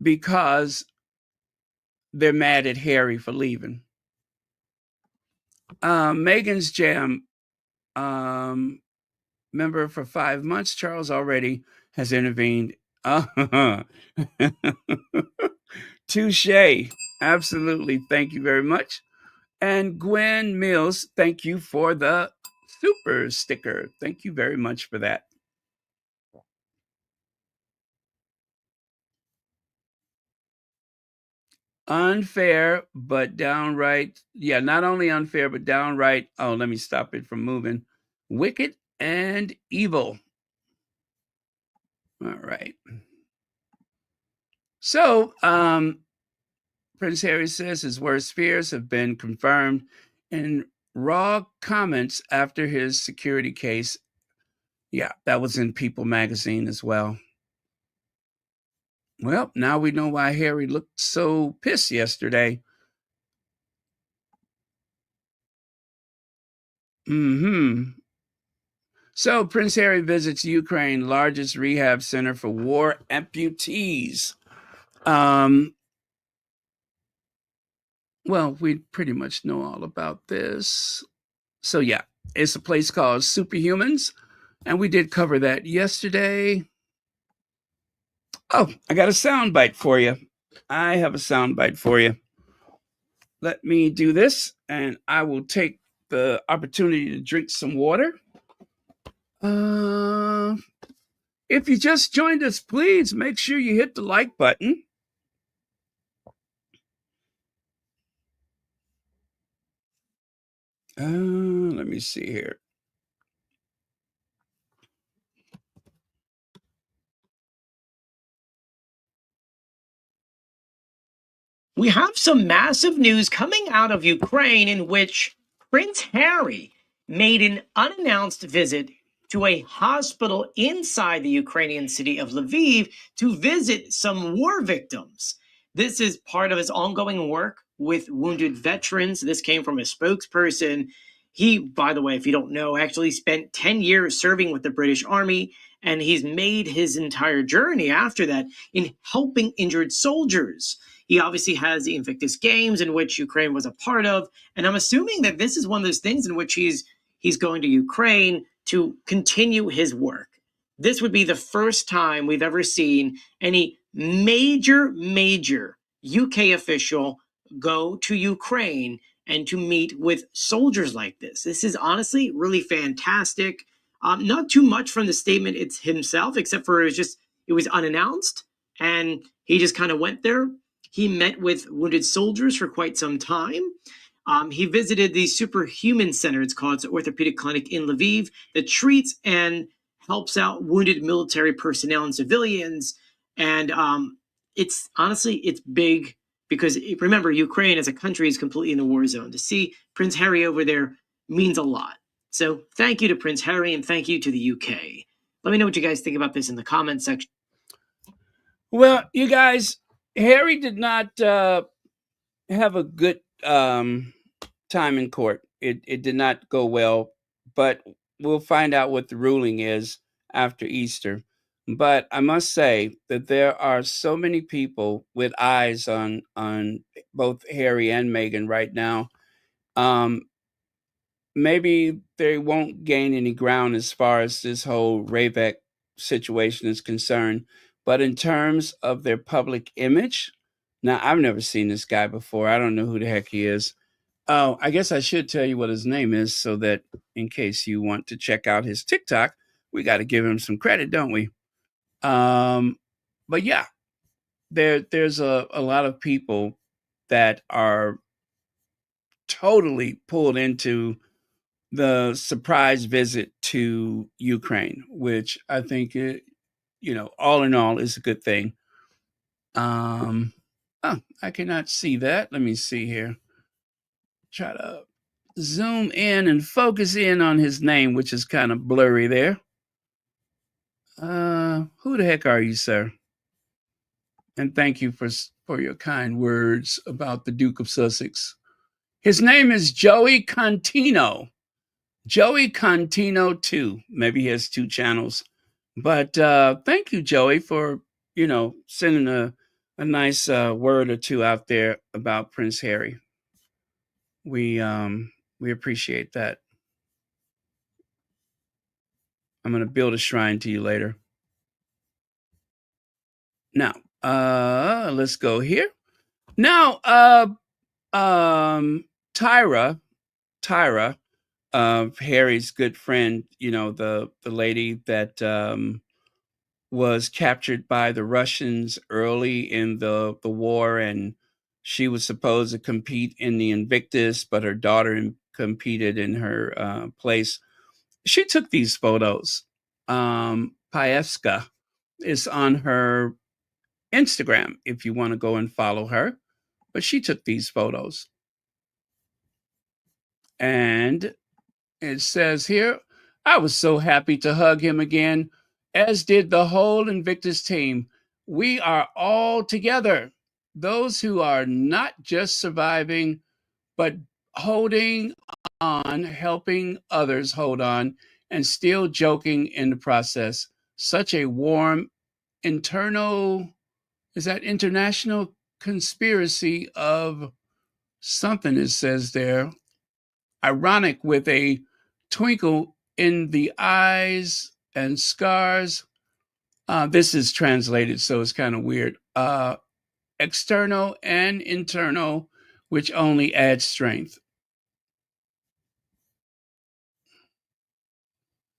because they're mad at Harry for leaving. Meghan's jam member for 5 months. Charles already has intervened. Touche. Absolutely. Thank you very much. And Gwen Mills, thank you for the super sticker. Thank you very much for that. Unfair, but downright, yeah, not only unfair, but downright, oh, let me stop it from moving. Wicked and evil. All right. So, Prince Harry says his worst fears have been confirmed in raw comments after his security case. Yeah, that was in People magazine as well. Well, now we know why Harry looked so pissed yesterday. So Prince Harry visits Ukraine, largest rehab center for war amputees. Well, we pretty much know all about this. So yeah, it's a place called Superhumans, and we did cover that yesterday. Oh, I got a sound bite for you. I have a sound bite for you. Let me do this, and I will take the opportunity to drink some water. If you just joined us, please make sure you hit the like button. Let me see here. We have some massive news coming out of Ukraine in which Prince Harry made an unannounced visit to a hospital inside the Ukrainian city of Lviv to visit some war victims. This is part of his ongoing work with wounded veterans. This came from a spokesperson. He, by the way, if you don't know, actually spent 10 years serving with the British Army, and he's made his entire journey after that in helping injured soldiers. He obviously has the Invictus Games, in which Ukraine was a part of, and I'm assuming that this is one of those things in which he's going to Ukraine to continue his work. This would be the first time we've ever seen any major UK official go to Ukraine and to meet with soldiers like this. This is honestly really fantastic. Not too much from the statement it's himself, except for it was unannounced, and he just kind of went there. He met with wounded soldiers for quite some time. He visited the Superhuman Center, it's called. It's an orthopedic clinic in Lviv that treats and helps out wounded military personnel and civilians. And it's honestly, it's big because remember, Ukraine as a country is completely in the war zone. To see Prince Harry over there means a lot. So thank you to Prince Harry and thank you to the UK. Let me know what you guys think about this in the comment section. Well, you guys, Harry did not have a good time in court. It did not go well, but we'll find out what the ruling is after Easter. But I must say that there are so many people with eyes on both Harry and Meghan right now. Maybe they won't gain any ground as far as this whole Raybeck situation is concerned. But in terms of their public image, now I've never seen this guy before. I don't know who the heck he is. Oh, I guess I should tell you what his name is so that in case you want to check out his TikTok, we got to give him some credit, don't we? But yeah, there's a lot of people that are totally pulled into the surprise visit to Ukraine, which I think, all in all is a good thing. Oh, I cannot see that. Let me see here. Try to zoom in and focus in on his name, which is kind of blurry there. Who the heck are you, sir? And thank you for your kind words about the Duke of Sussex. His name is Joey Contino. Joey Contino 2. Maybe he has 2 channels. But thank you, Joey, for sending a nice word or two out there about Prince Harry. We appreciate that. I'm gonna build a shrine to you later. Now, let's go here. Now, Tyra, Harry's good friend, the lady that was captured by the Russians early in the war, and she was supposed to compete in the Invictus, but her daughter competed in her place. She took these photos. Paevska is on her Instagram if you want to go and follow her, but she took these photos. And it says here, I was so happy to hug him again, as did the whole Invictus team. We are all together. Those who are not just surviving, but holding on, helping others hold on, and still joking in the process. Such a warm international conspiracy of something, it says there. Ironic with a twinkle in the eyes and scars. This is translated, so it's kind of weird. External and internal, which only adds strength.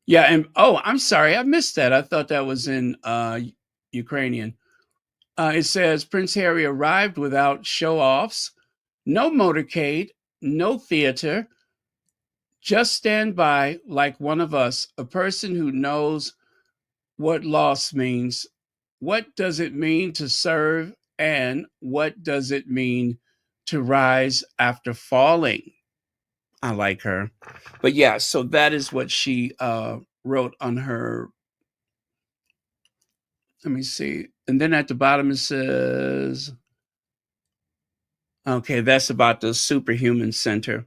Yeah, and I'm sorry, I missed that. I thought that was in Ukrainian. It says Prince Harry arrived without show-offs, no motorcade, no theater. Just stand by like one of us, a person who knows what loss means. What does it mean to serve? And what does it mean to rise after falling? I like her. But yeah, so that is what she wrote on her. Let me see. And then at the bottom it says, okay, that's about the Superhuman Center.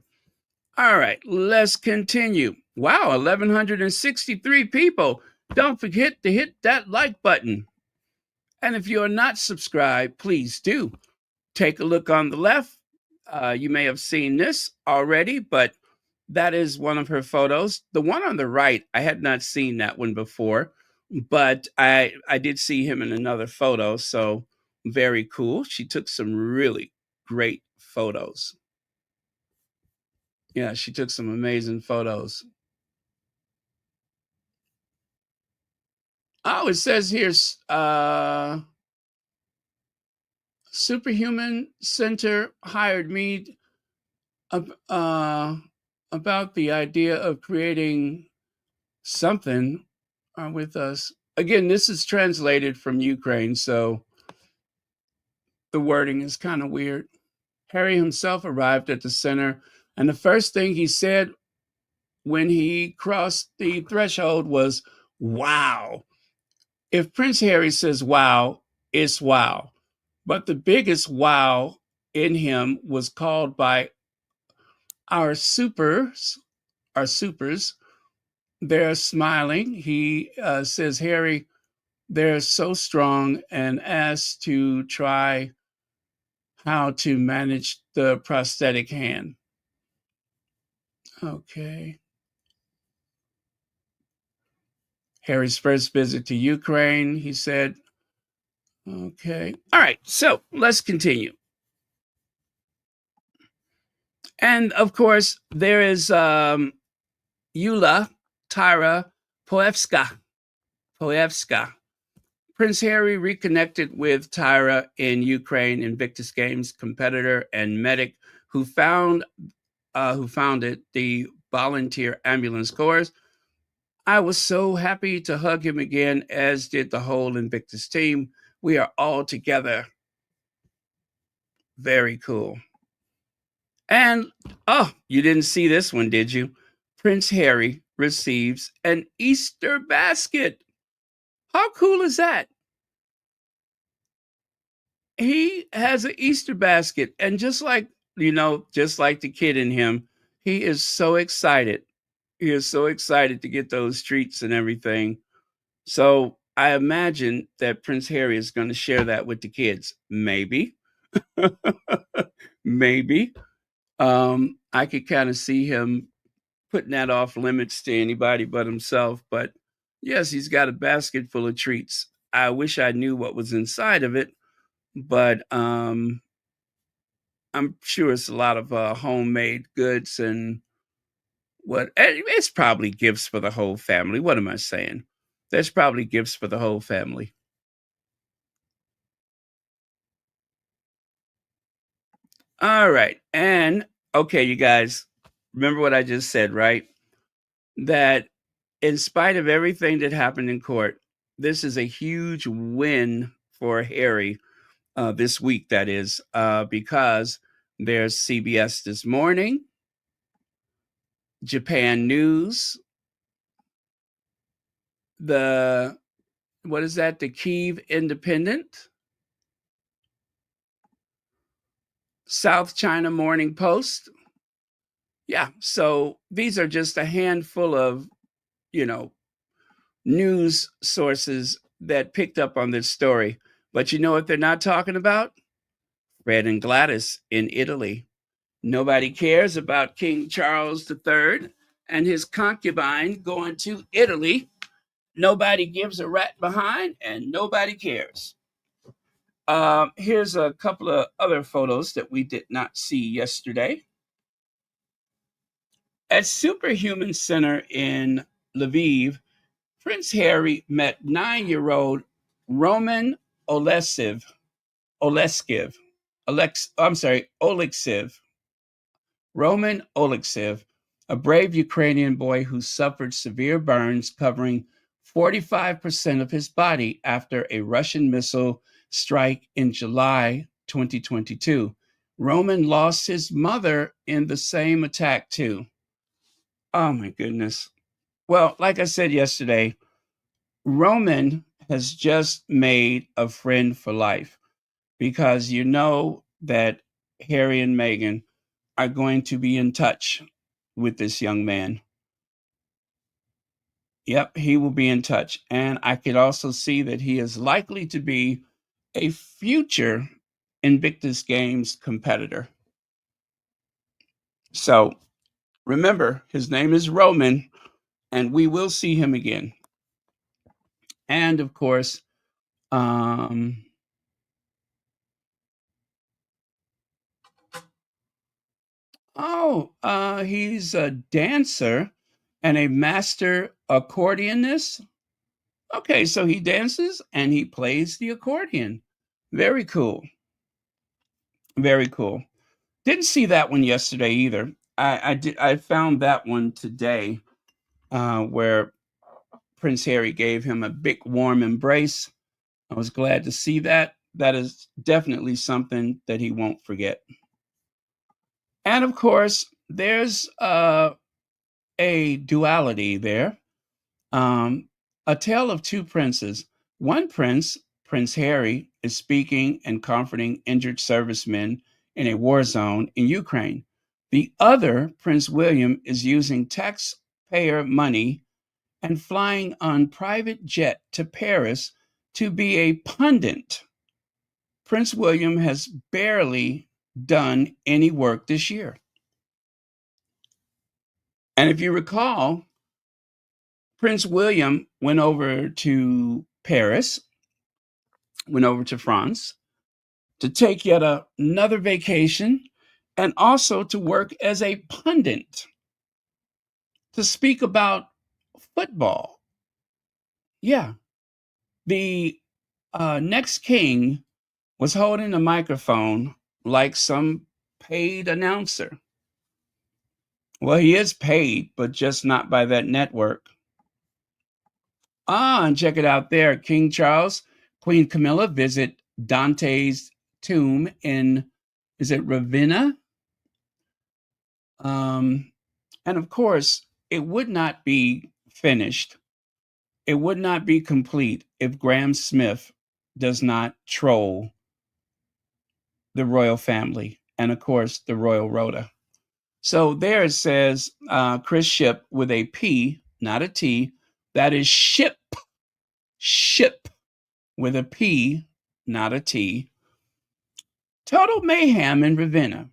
All right, let's continue. Wow, 1,163 people. Don't forget to hit that like button. And if you're not subscribed, please do. Take a look on the left. You may have seen this already, but that is one of her photos. The one on the right, I had not seen that one before, but I did see him in another photo, so very cool. She took some really great photos. Yeah, she took some amazing photos. Oh, it says here, Superhuman Center hired me uh, about the idea of creating something with us. Again, this is translated from Ukraine, so the wording is kind of weird. Harry himself arrived at the center, and the first thing he said when he crossed the threshold was, "Wow." If Prince Harry says wow, it's wow. But the biggest wow in him was called by our supers, our supers. They're smiling. He says, Harry, they're so strong, and asked to try how to manage the prosthetic hand. Okay. Harry's first visit to Ukraine, he said. Okay. All right. So let's continue. And of course, there is Yulia Tyra Poevska. Poevska. Prince Harry reconnected with Tyra in Ukraine, Invictus Games competitor and medic who founded the volunteer ambulance corps. I was so happy to hug him again, as did the whole Invictus team. We are all together. Very cool. And oh, you didn't see this one, did you? Prince Harry receives an Easter basket. How cool is that? He has an Easter basket, and just like the kid in him, he is so excited. He is so excited to get those treats and everything. So I imagine that Prince Harry is going to share that with the kids. Maybe. Maybe. I could kind of see him putting that off limits to anybody but himself. But yes, he's got a basket full of treats. I wish I knew what was inside of it, but I'm sure it's a lot of homemade goods and it's probably gifts for the whole family. What am I saying? There's probably gifts for the whole family. All right. And okay, you guys, remember what I just said, right? That in spite of everything that happened in court, this is a huge win for Harry this week, that is, because there's CBS This Morning, Japan News, the what is that? The Kyiv Independent, South China Morning Post. Yeah, so these are just a handful of, you know, news sources that picked up on this story. But you know what they're not talking about? Fred and Gladys in Italy. Nobody cares about King Charles III and his concubine going to Italy. Nobody gives a rat behind, and nobody cares. Here's a couple of other photos that we did not see yesterday. At Superhuman Center in Lviv, Prince Harry met 9-year-old Roman Oleksiv, Oleskiv, Oleksiv, Roman Oleksiv, a brave Ukrainian boy who suffered severe burns covering 45% of his body after a Russian missile strike in July 2022. Roman lost his mother in the same attack, too. Oh, my goodness. Well, like I said yesterday, Roman has just made a friend for life because you know that Harry and Meghan are going to be in touch with this young man. Yep, he will be in touch. And I could also see that he is likely to be a future Invictus Games competitor. So remember, his name is Roman, and we will see him again. And of course, um, Oh, he's a dancer and a master accordionist. Okay, so he dances and he plays the accordion. Very cool. Very cool. Didn't see that one yesterday either. I found that one today, where Prince Harry gave him a big warm embrace. I was glad to see that. That is definitely something that he won't forget. And of course, there's a duality there. Um, a tale of two princes. One prince, Prince Harry, is speaking and comforting injured servicemen in a war zone in Ukraine. The other, Prince William, is using taxpayer money and flying on private jet to Paris to be a pundit. Prince William has barely done any work this year. And if you recall, Prince William went over to Paris, went over to France to take yet another vacation and also to work as a pundit to speak about football. Yeah, the next king was holding a microphone like some paid announcer. Well, he is paid, but just not by that network. Ah, and check it out there. King Charles, Queen Camilla visit Dante's tomb in, is it Ravenna? Um, and of course, it would not be finished. It would not be complete if Graham Smith does not troll the royal family and, of course, the royal rota. So there it says Chris Ship with a P, not a T. That is ship, ship with a P, not a T. Total mayhem in Ravenna,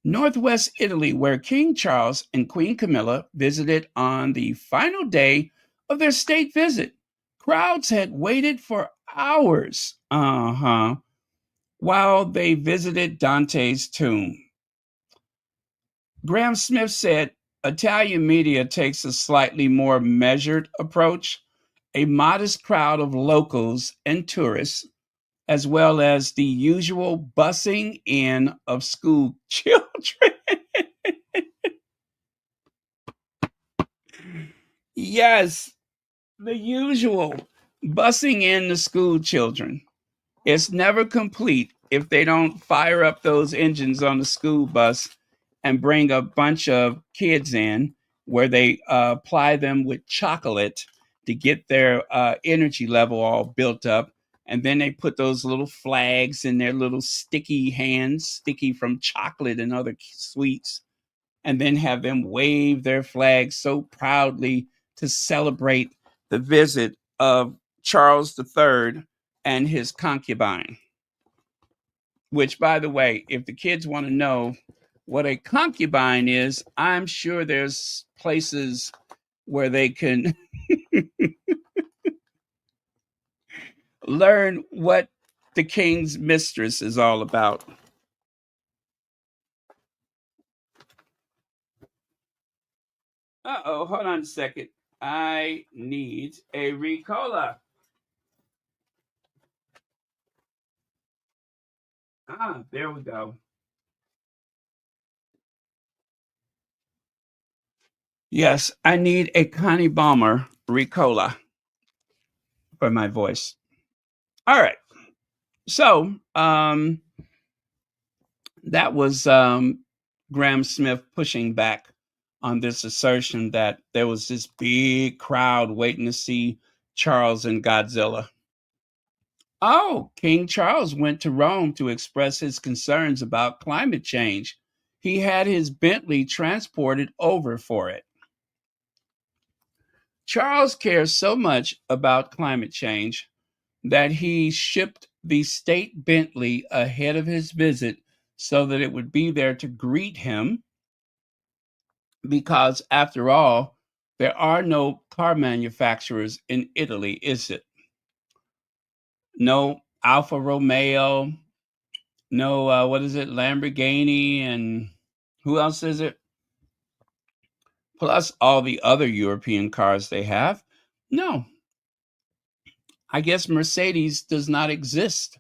northwest Italy, where King Charles and Queen Camilla visited on the final day of their state visit. Crowds had waited for hours, while they visited Dante's tomb. Graham Smith said Italian media takes a slightly more measured approach, a modest crowd of locals and tourists, as well as the usual busing in of school children. Yes, the usual busing in the school children. It's never complete if they don't fire up those engines on the school bus and bring a bunch of kids in where they ply them with chocolate to get their energy level all built up. And then they put those little flags in their little sticky hands, sticky from chocolate and other sweets, and then have them wave their flags so proudly to celebrate the visit of Charles III and his concubine. Which, by the way, if the kids want to know what a concubine is, I'm sure there's places where they can learn what the king's mistress is all about. Uh-oh, hold on a second. I need a Ricola. Ah, there we go. Yes, I need a Connie Balmer Ricola for my voice. All right. So, that was Graham Smith pushing back on this assertion that there was this big crowd waiting to see Charles and Godzilla. Oh, King Charles went to Rome to express his concerns about climate change. He had his Bentley transported over for it. Charles cares so much about climate change that he shipped the state Bentley ahead of his visit so that it would be there to greet him. Because, after all, there are no car manufacturers in Italy, is it? No Alfa Romeo, no, what is it, Lamborghini and Who else is it? Plus all the other European cars they have. No, I guess Mercedes does not exist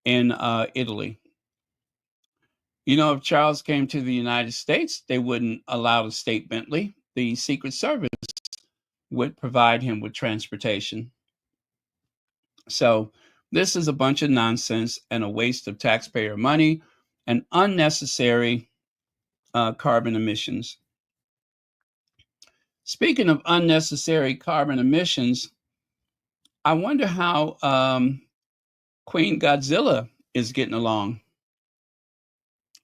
in Italy. You know, if Charles came to the United States, they wouldn't allow the state Bentley. The Secret Service would provide him with transportation. So this is a bunch of nonsense and a waste of taxpayer money and unnecessary carbon emissions. Speaking of unnecessary carbon emissions, I wonder how Queen Godzilla is getting along.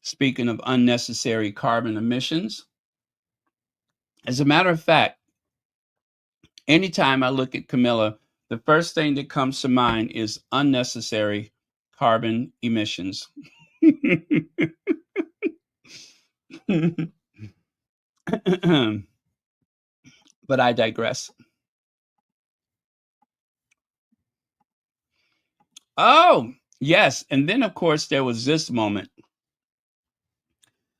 Speaking of unnecessary carbon emissions, as a matter of fact, anytime I look at Camilla, the first thing that comes to mind is unnecessary carbon emissions. But I digress. Oh, yes. And then, of course, there was this moment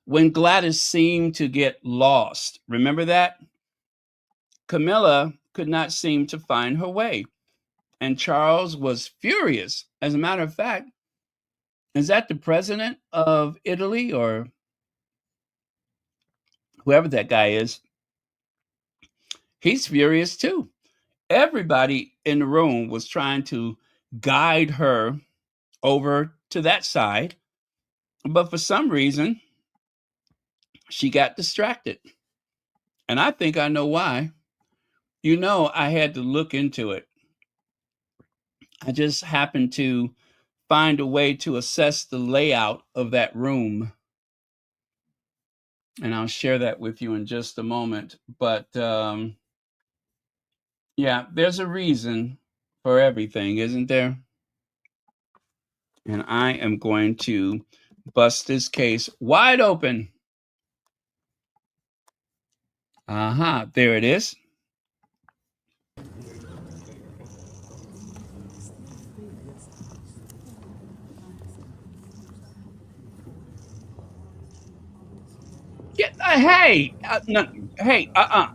when Gladys seemed to get lost. Remember that? Camilla could not seem to find her way, and Charles was furious. As a matter of fact, is that the president of Italy or whoever that guy is? He's furious too. Everybody in the room was trying to guide her over to that side, but for some reason, she got distracted. And I think I know why. You know, I had to look into it. I just happened to find a way to assess the layout of that room. And I'll share that with you in just a moment. But yeah, there's a reason for everything, isn't there? And I am going to bust this case wide open. Aha, there it is. Get hey, no, hey,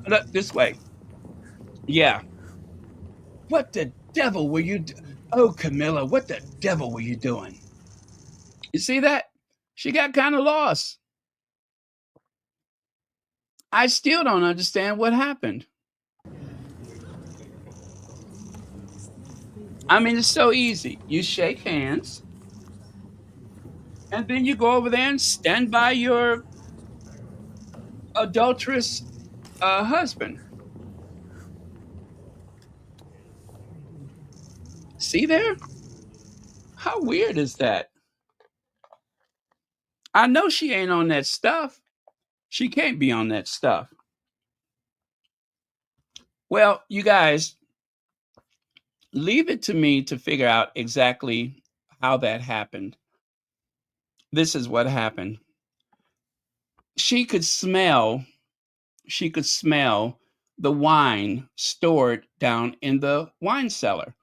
look this way. Yeah. What the devil were you? Oh, Camilla, what the devil were you doing? You see that? She got kind of lost. I still don't understand what happened. I mean, it's so easy. You shake hands, and then you go over there and stand by your adulterous husband. See there? How weird is that? I know she ain't on that stuff. She can't be on that stuff. Well, you guys, leave it to me to figure out exactly how that happened. This is what happened. She could smell the wine stored down in the wine cellar.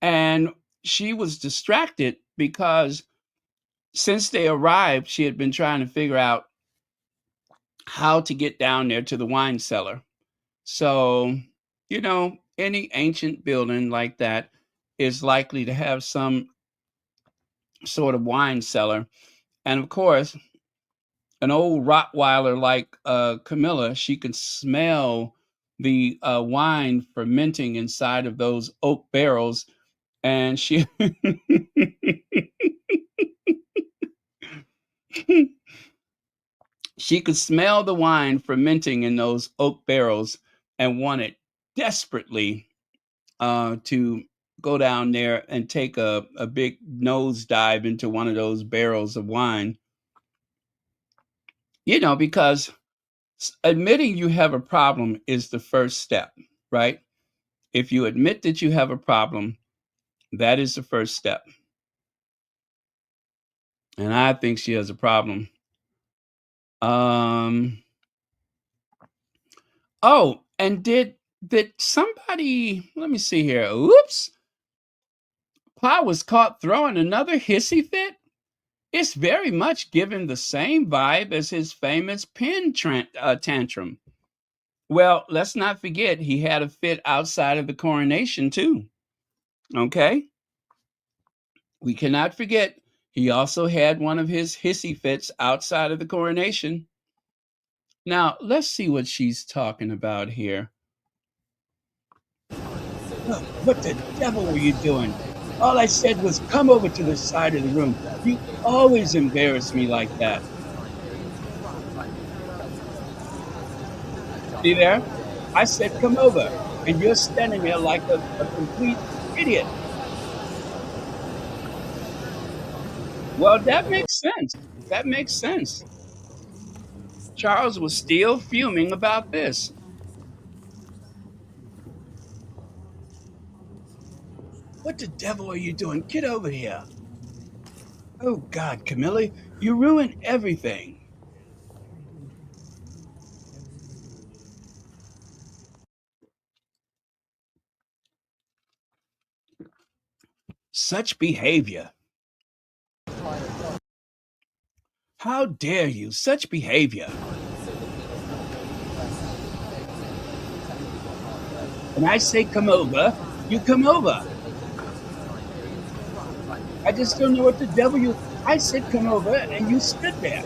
And she was distracted because since they arrived, she had been trying to figure out how to get down there to the wine cellar. So, you know, any ancient building like that is likely to have some sort of wine cellar. And of course, an old Rottweiler like Camilla, she could smell the wine fermenting inside of those oak barrels. And she she could smell the wine fermenting in those oak barrels and wanted desperately to go down there and take a big nose dive into one of those barrels of wine. You know, because admitting you have a problem is the first step, right? If you admit that you have a problem, that is the first step. And I think she has a problem. Oh, and did somebody, let me see here. Oops. Pa was caught throwing another hissy fit. It's very much given the same vibe as his famous tantrum. Well, let's not forget he had a fit outside of the coronation, too. Okay? We cannot forget he also had one of his hissy fits outside of the coronation. Now, let's see what she's talking about here. Look, what the devil were you doing? All I said was come over to the side of the room. You always embarrass me like that. See there? I said come over, and you're standing there like a complete idiot. Well, that makes sense. That makes sense. Charles was still fuming about this. What the devil are you doing? Get over here. Oh, God, Camilla, you ruined everything. Such behavior. How dare you? Such behavior. When I say come over, you come over. I just don't know what the devil you. I said come over, and you stood there.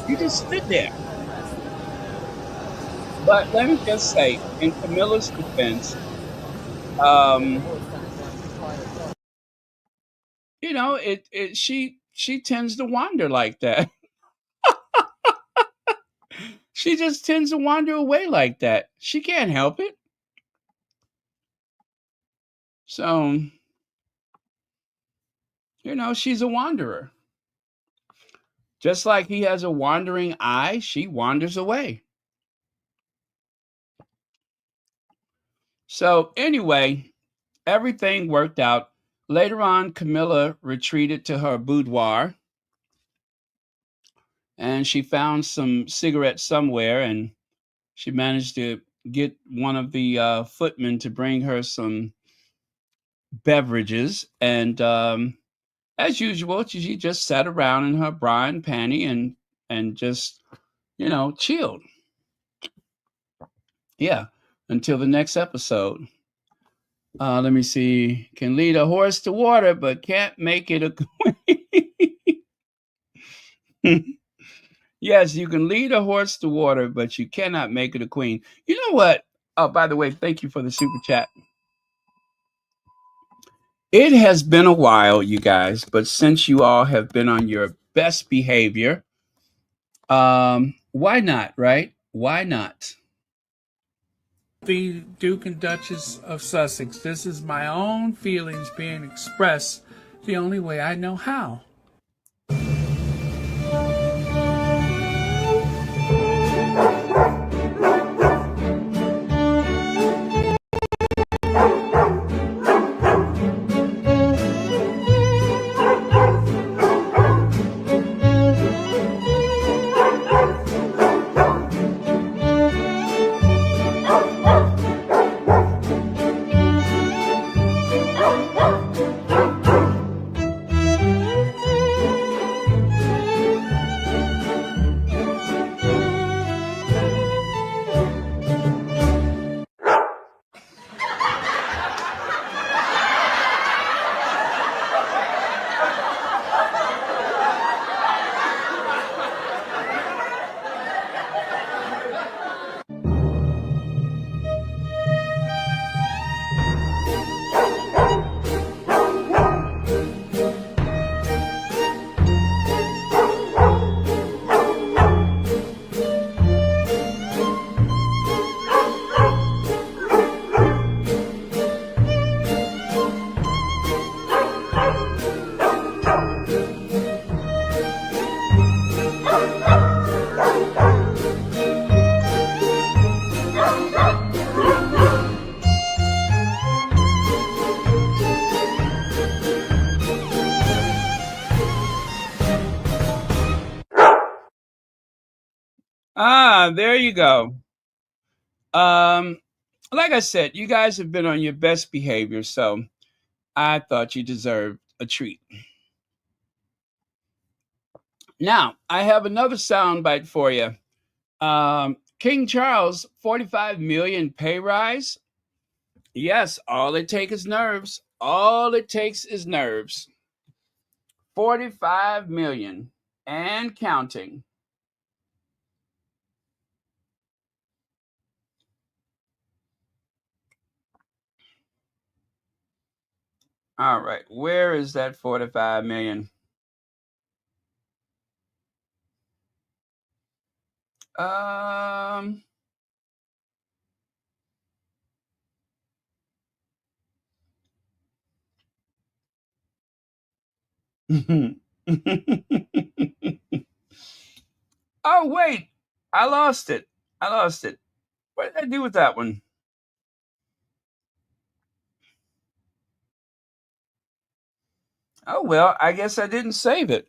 You just stood there. But let me just say, in Camilla's defense, um, she tends to wander like that. She just tends to wander away like that. She can't help it. So, she's a wanderer. Just like he has a wandering eye, she wanders away. So, anyway, everything worked out. Later on, Camilla retreated to her boudoir and she found some cigarettes somewhere and she managed to get one of the footmen to bring her some beverages. And as usual, she just sat around in her bra and panty and just, chilled. Yeah, until the next episode. Let me see. Can lead a horse to water, but can't make it a queen. Yes, you can lead a horse to water, but you cannot make it a queen. You know what? Oh, by the way, thank you for the super chat. It has been a while, you guys, but since you all have been on your best behavior, why not, right? Why not? The Duke and Duchess of Sussex. This is my own feelings being expressed the only way I know how. There you go. Um, like I said, you guys have been on your best behavior, so I thought you deserved a treat. Now, I have another soundbite for you. King Charles, 45 million pay rise. Yes, all it takes is nerves. All it takes is nerves. 45 million and counting. All right, where is that 45 million? Um Oh wait, I lost it. I lost it. What did I do with that one? Oh well, I guess I didn't save it.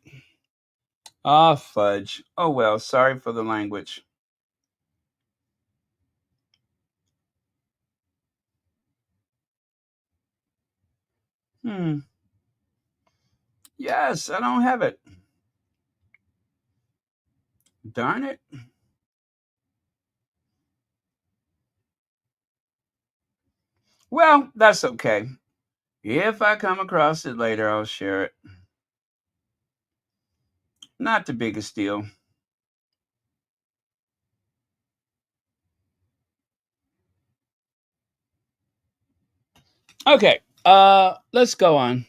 Ah, fudge. Oh well, sorry for the language. Hmm. Yes, I don't have it. Darn it. Well, that's okay. If I come across it later, I'll share it. Not the biggest deal. Okay, let's go on.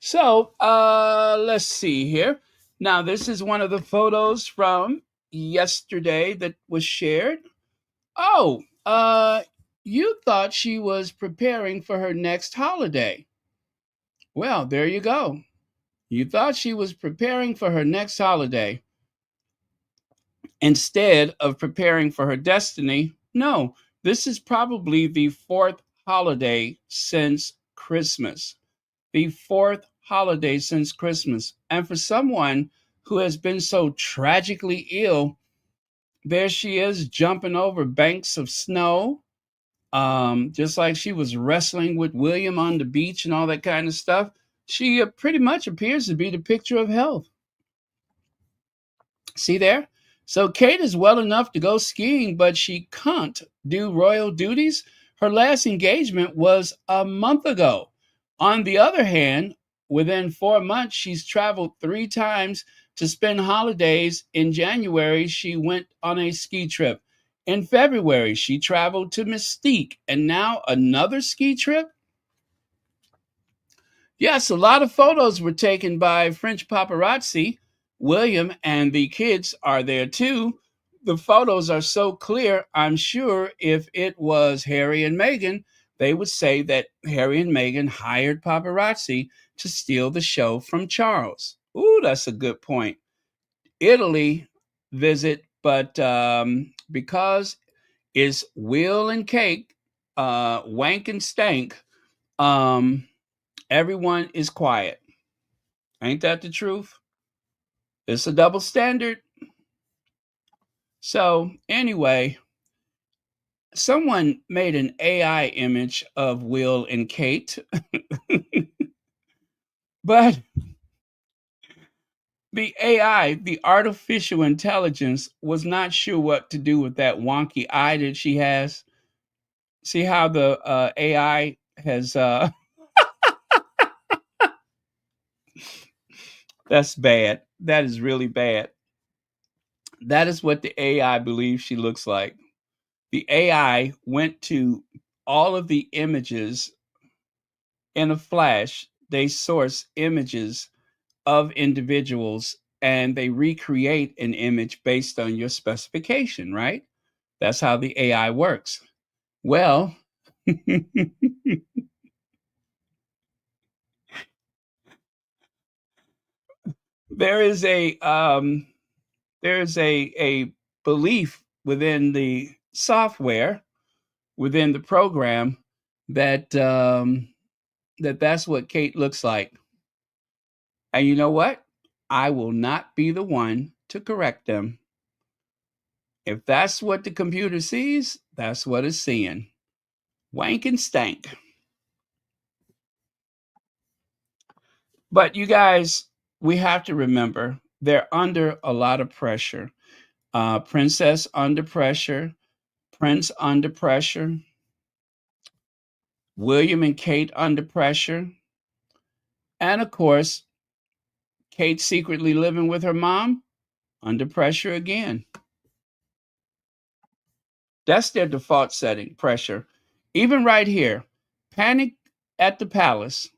So, let's see here. Now, this is one of the photos from yesterday that was shared. Oh, you thought she was preparing for her next holiday. Well, there you go. You thought she was preparing for her next holiday instead of preparing for her destiny. No, this is probably the fourth holiday since Christmas. The fourth holiday since Christmas. And for someone who has been so tragically ill, there she is jumping over banks of snow, just like she was wrestling with William on the beach and all that kind of stuff. She pretty much appears to be the picture of health. See there? So Kate is well enough to go skiing, but she can't do royal duties. Her last engagement was a month ago. On the other hand, within 4 months, she's traveled 3 times to spend holidays. In January, she went on a ski trip. In February, she traveled to Mystique, and now another ski trip. Yes, a lot of photos were taken by French paparazzi. William and the kids are there too. The photos are so clear, I'm sure if it was Harry and Meghan, they would say that Harry and Meghan hired paparazzi to steal the show from Charles. Ooh, that's a good point. Italy visit, but because it's Will and Cake, Wank and Stank, um, everyone is quiet. Ain't that the truth? It's a double standard. So, anyway, someone made an AI image of Will and Kate, but the AI, the artificial intelligence, was not sure what to do with that wonky eye that she has. See how the AI has, that's bad. That is really bad. That is what the AI believes she looks like. The AI went to all of the images in a flash. They source images of individuals and they recreate an image based on your specification, right? That's how the AI works. Well, there is a a belief within the software, within the program, that that's what Kate looks like. And you know what? I will not be the one to correct them. If that's what the computer sees, that's what it's seeing. Wank and stank. But you guys, we have to remember they're under a lot of pressure. Princess under pressure, Prince under pressure, William and Kate under pressure, and of course, Kate secretly living with her mom under pressure again. That's their default setting, pressure. Even right here, panic at the palace.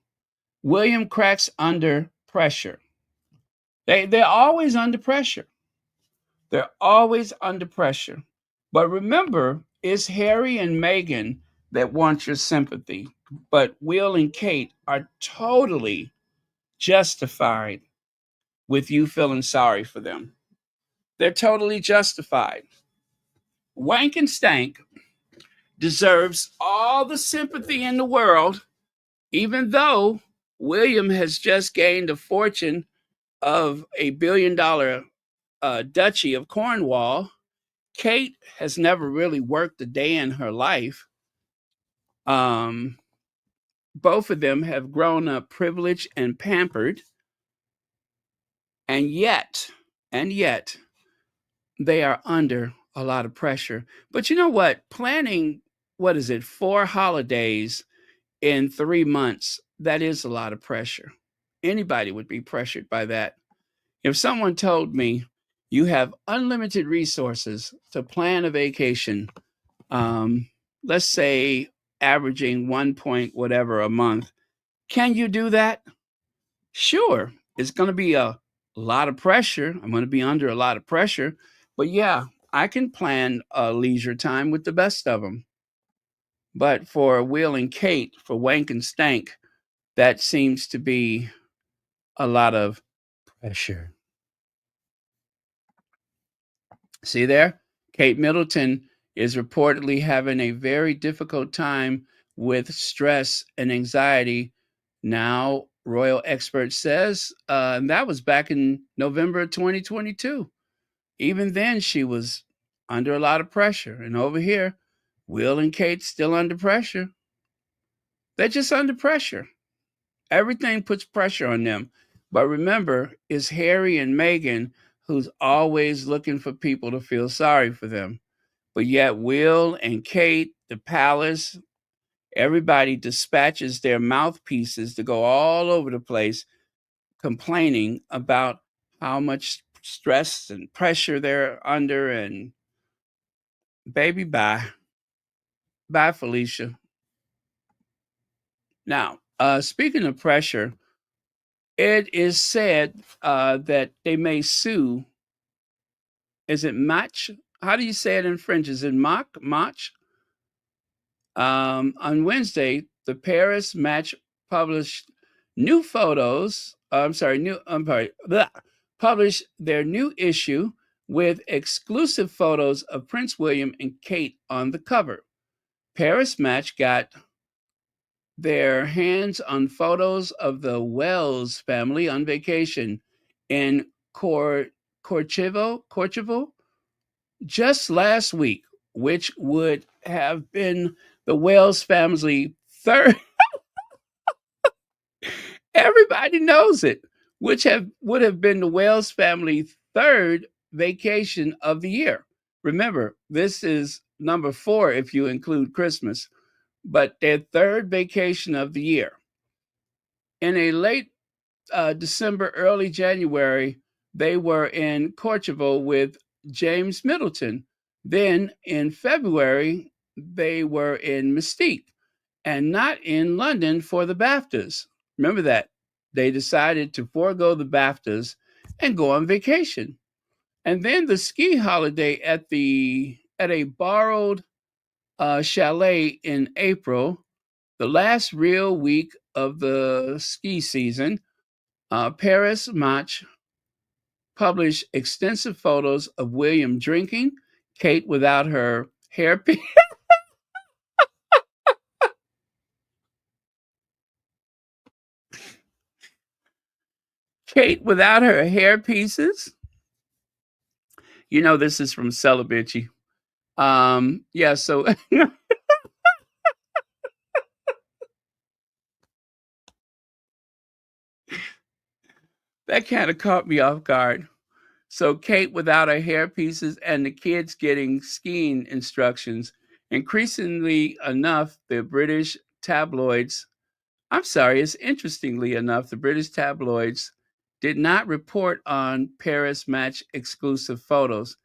William cracks under pressure. They're always under pressure. They're always under pressure. But remember, it's Harry and Meghan that want your sympathy. But Will and Kate are totally justified with you feeling sorry for them. They're totally justified. Wank and Stank deserves all the sympathy in the world, even though William has just gained a fortune of $1 billion duchy of Cornwall. Kate has never really worked a day in her life. Um, both of them have grown up privileged and pampered, and yet, and yet, they are under a lot of pressure. But you know what? Planning, what is it, 4 holidays in 3 months, that is a lot of pressure. Anybody would be pressured by that. If someone told me you have unlimited resources to plan a vacation, um, let's say averaging 1 point whatever a month, can you do that? Sure. It's going to be a lot of pressure. I'm going to be under a lot of pressure. But yeah, I can plan a leisure time with the best of them. But for Will and Kate, for Wank and Stank, that seems to be a lot of pressure. See there? Kate Middleton is reportedly having a very difficult time with stress and anxiety. Now, royal expert says, and that was back in November 2022. Even then, she was under a lot of pressure. And over here, Will and Kate still under pressure. They're just under pressure. Everything puts pressure on them. But remember, it's Harry and Meghan who's always looking for people to feel sorry for them. But yet, Will and Kate, the palace, everybody dispatches their mouthpieces to go all over the place complaining about how much stress and pressure they're under. And baby, bye. Bye, Felicia. Now, speaking of pressure, it is said that they may sue. Is it match? How do you say it in French? Is it match? On Wednesday, the Paris Match published new photos. Published their new issue with exclusive photos of Prince William and Kate on the cover. Paris Match got their hands on photos of the Wells family on vacation in Corchevo just last week, which would have been the Wells family third. Everybody knows it, which would have been the Wells family third vacation of the year. Remember, this is number 4 if you include Christmas, but their third vacation of the year. In a late December, early January, they were in Corchevo with James Middleton. Then in February, they were in Mystique and not in London for the BAFTAs. Remember that. They decided to forego the BAFTAs and go on vacation. And then the ski holiday at a borrowed chalet in April, the last real week of the ski season. Paris Match published extensive photos of William drinking, Kate without her hairpiece. Kate without her hair pieces. You know this is from Celibacy. Yeah, so That kind of caught me off guard. So Kate without her hair pieces and the kids getting skiing instructions. Increasingly enough, the British tabloids, I'm sorry, it's interestingly enough, the British tabloids did not report on Paris match exclusive photos.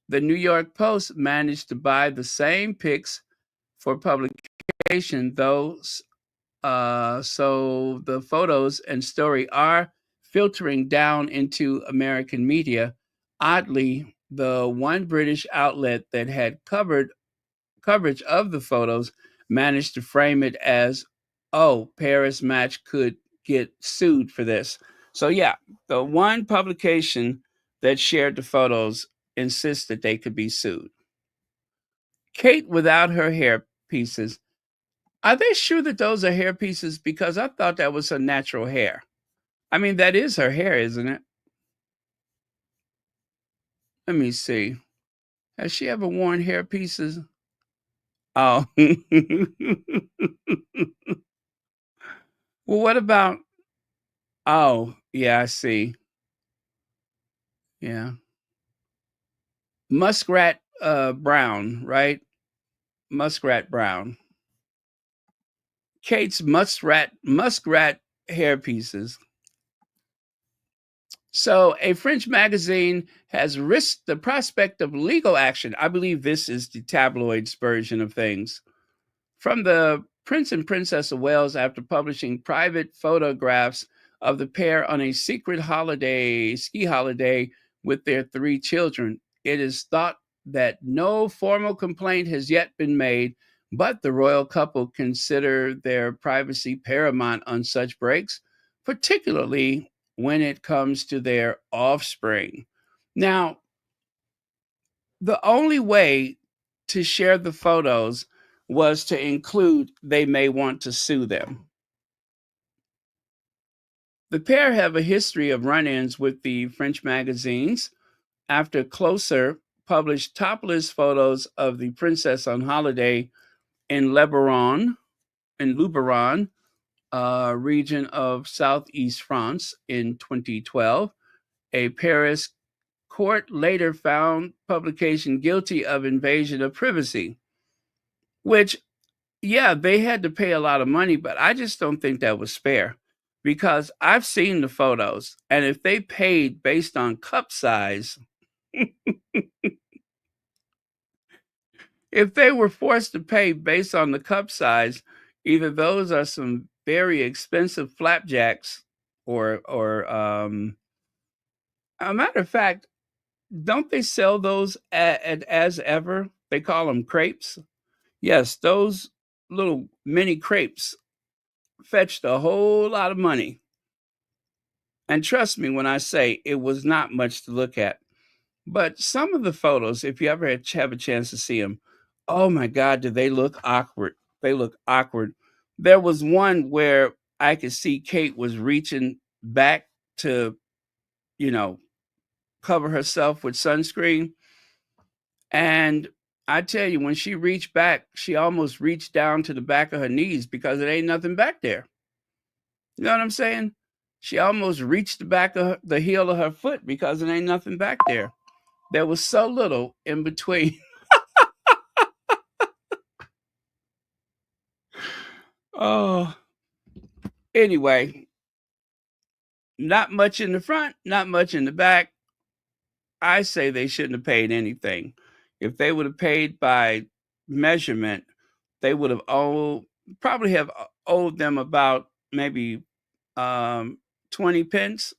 The New York Post managed to buy the same pics for publication, though, so the photos and story are filtering down into American media. Oddly, the one British outlet that had coverage of the photos managed to frame it as, oh, Paris Match could get sued for this. So, yeah, the one publication that shared the photos insists that they could be sued. Kate without her hair pieces. Are they sure that those are hair pieces? Because I thought that was her natural hair. I mean, that is her hair, isn't it? Let me see. Has she ever worn hair pieces? Oh. Well, what about? Oh, yeah, I see. Yeah. Muskrat brown, right? Muskrat brown. Kate's muskrat hair pieces. So, a French magazine has risked the prospect of legal action. I believe this is the tabloids version of things. From the Prince and Princess of Wales after publishing private photographs of the pair on a secret ski holiday with their 3 children. It is thought that no formal complaint has yet been made, but the royal couple consider their privacy paramount on such breaks, particularly when it comes to their offspring. Now, the only way to share the photos was to include they may want to sue them. The pair have a history of run ins with the French magazines after Closer published topless photos of the princess on holiday in Luberon, region of southeast France in 2012. A Paris court later found publication guilty of invasion of privacy, which, yeah, they had to pay a lot of money, but I just don't think that was fair because I've seen the photos, and if they paid based on cup size, if they were forced to pay based on the cup size, either those are some very expensive flapjacks or a matter of fact, don't they sell those at as ever? They call them crepes. Yes, those little mini crepes fetched a whole lot of money. And trust me when I say it was not much to look at. But some of the photos, if you ever have a chance to see them, oh my God, do they look awkward? They look awkward. There was one where I could see Kate was reaching back to, you know, cover herself with sunscreen. And I tell you, when she reached back, she almost reached down to the back of her knees because it ain't nothing back there. You know what I'm saying? She almost reached the back of the heel of her foot because it ain't nothing back there. There was so little in between. Oh, anyway, not much in the front, not much in the back. I say they shouldn't have paid anything. If they would have paid by measurement, they would have probably have owed them about maybe 20 pence,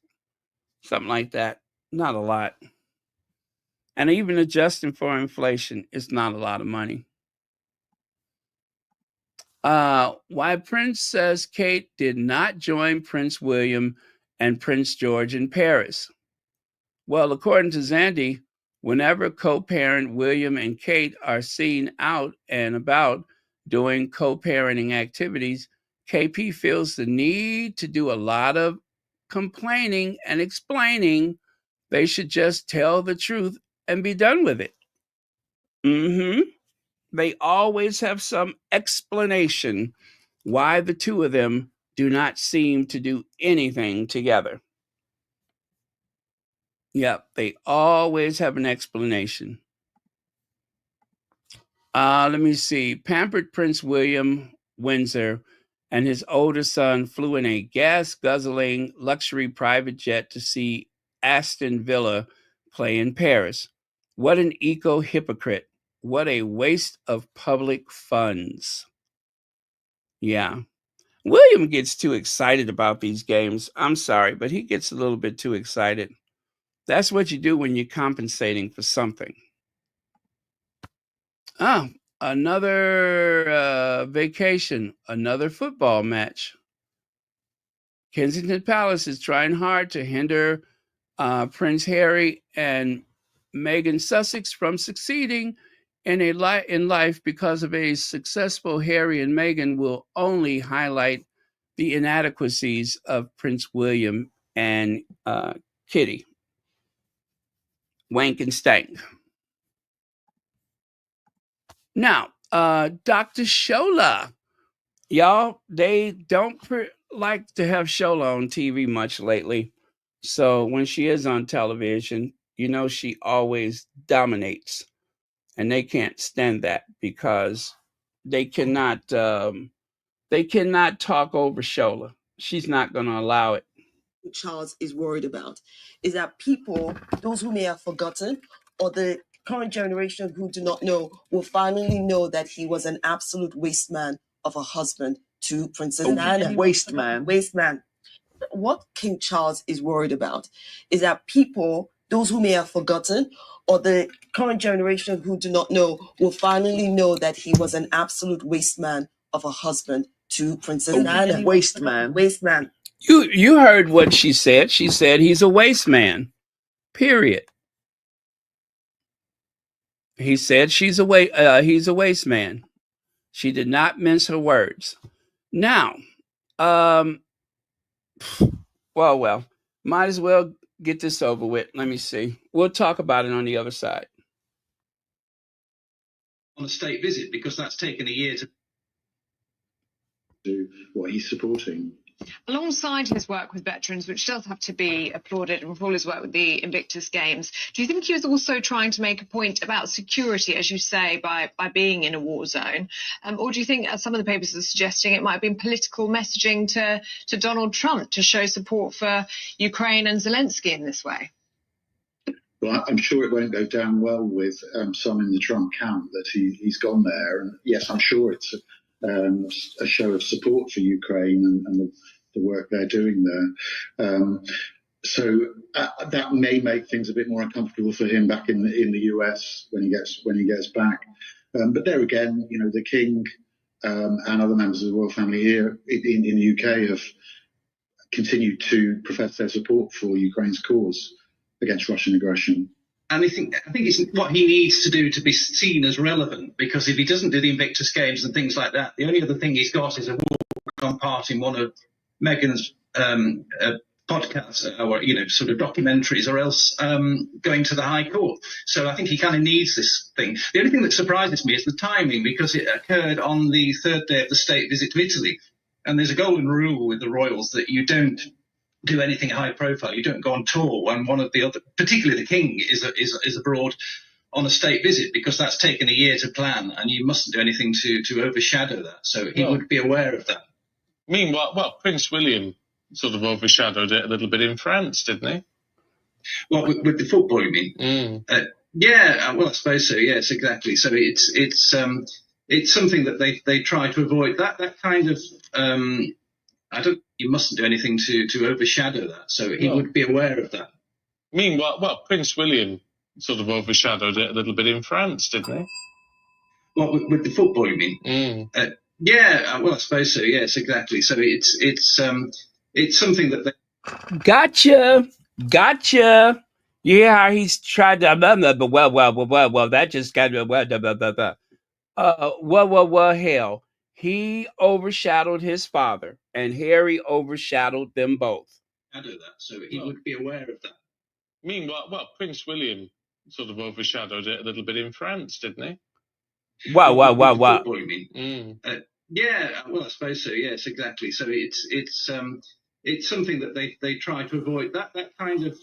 something like that. Not a lot. And even adjusting for inflation is not a lot of money. Why Princess Kate did not join Prince William and Prince George in Paris. Well, according to Zandy, whenever co-parent William and Kate are seen out and about doing co-parenting activities, KP feels the need to do a lot of complaining and explaining. They should just tell the truth and be done with it. They always have some explanation why the two of them do not seem to do anything together. Yep, they always have an explanation. Let me see. Pampered Prince William Windsor and his older son flew in a gas-guzzling luxury private jet to see Aston Villa play in Paris. What an eco-hypocrite. What a waste of public funds. Yeah. William gets too excited about these games. I'm sorry, but he gets a little bit too excited. That's what you do when you're compensating for something. Oh, another vacation, another football match. Kensington Palace is trying hard to hinder Prince Harry and Meghan Sussex from succeeding in life because of a successful Harry and Meghan will only highlight the inadequacies of Prince William and Kitty. Wank and stank. Now, Dr. Shola. Y'all, they don't like to have Shola on TV much lately. So when she is on television, you know, she always dominates. And they can't stand that because they cannot talk over Shola. She's not going to allow it. Charles is worried about is that people, those who may have forgotten, or the current generation who do not know, will finally know that he was an absolute waste man of a husband to Princess Diana. Waste man. Waste man. What King Charles is worried about is that people, those who may have forgotten, or the current generation who do not know, will finally know that he was an absolute waste man of a husband to Princess Diana. Waste man. Waste man. You heard what she said. She said he's a waste man. Period. He said he's a waste man. She did not mince her words. Now, well, might as well get this over with. Let me see. We'll talk about it on the other side. On a state visit, because that's taken a year to do what he's supporting. Alongside his work with veterans, which does have to be applauded, and for all his work with the Invictus Games, do you think he was also trying to make a point about security, as you say, by being in a war zone? Or do you think, as some of the papers are suggesting, it might have been political messaging to Donald Trump to show support for Ukraine and Zelensky in this way? Well, I'm sure it won't go down well with some in the Trump camp that he's gone there. And yes, I'm sure it's a show of support for Ukraine and the work they're doing there. So that may make things a bit more uncomfortable for him back in the US when he gets back. But there again, you know, the King and other members of the royal family here in the UK have continued to profess their support for Ukraine's cause against Russian aggression. And I think it's what he needs to do to be seen as relevant, because if he doesn't do the Invictus Games and things like that, the only other thing he's got is a walk-on part in one of Meghan's podcasts or, you know, sort of documentaries, or else going to the High Court. So I think he kind of needs this thing. The only thing that surprises me is the timing, because it occurred on the third day of the state visit to Italy. And there's a golden rule with the royals that you don't do anything high profile. You don't go on tour when one of the other, particularly the King, is abroad on a state visit, because that's taken a year to plan, and you mustn't do anything to overshadow that. So he would be aware of that. Meanwhile, Prince William sort of overshadowed it a little bit in France, didn't he? Well, with the football, you mean? Yeah, well, I suppose so. Yes, exactly. So it's something that they try to avoid. That kind of you mustn't do anything to overshadow that. So he would be aware of that. Meanwhile, Prince William sort of overshadowed it a little bit in France, didn't he? Well, with the football, you mean? Yeah, well, I suppose so. Yes, exactly. So it's something that they. Gotcha. You hear how he's tried to well, that just got hell. He overshadowed his father, and Harry overshadowed them both. Shadow that, so he would be aware of that. Meanwhile, Prince William sort of overshadowed it a little bit in France, didn't he? Wow. Football, you mean? Yeah, well, I suppose so. Yes, exactly. So it's something that they try to avoid. That kind of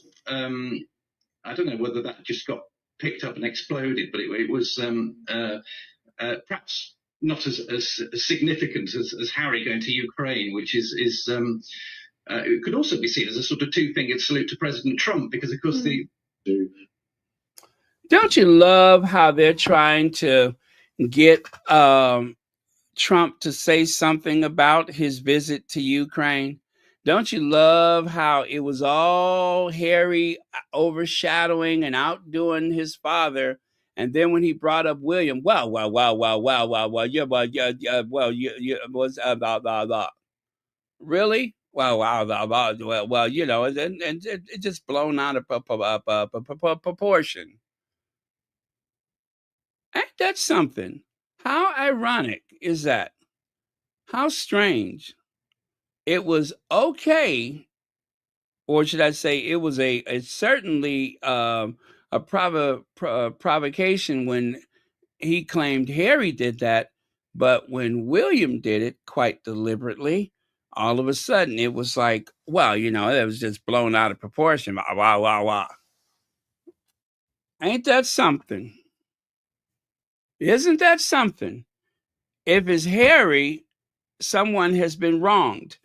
I don't know whether that just got picked up and exploded, but it was perhaps not as significant as Harry going to Ukraine, which is it could also be seen as a sort of two-fingered salute to President Trump, because of course Don't you love how they're trying to get Trump to say something about his visit to Ukraine? Don't you love how it was all Harry overshadowing and outdoing his father? And then when he brought up William, well, yeah, you was blah, blah, blah. Really? Well, you know, and it just blown out of proportion. Ain't that something? How ironic is that? How strange. It was okay, or should I say, it was certainly a provocation when he claimed Harry did that, but when William did it quite deliberately, all of a sudden it was like, well, you know, it was just blown out of proportion. Wow. Ain't that something? Isn't that something? If it's Harry, someone has been wronged.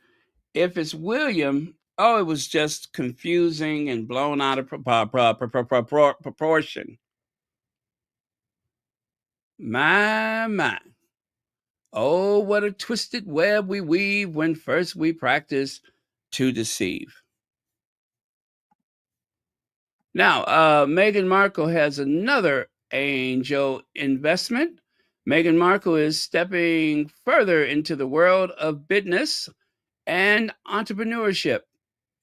If it's William, oh, it was just confusing and blown out of proportion. My. Oh, what a twisted web we weave when first we practice to deceive. Now, Meghan Markle has another angel investment. Meghan Markle is stepping further into the world of business and entrepreneurship.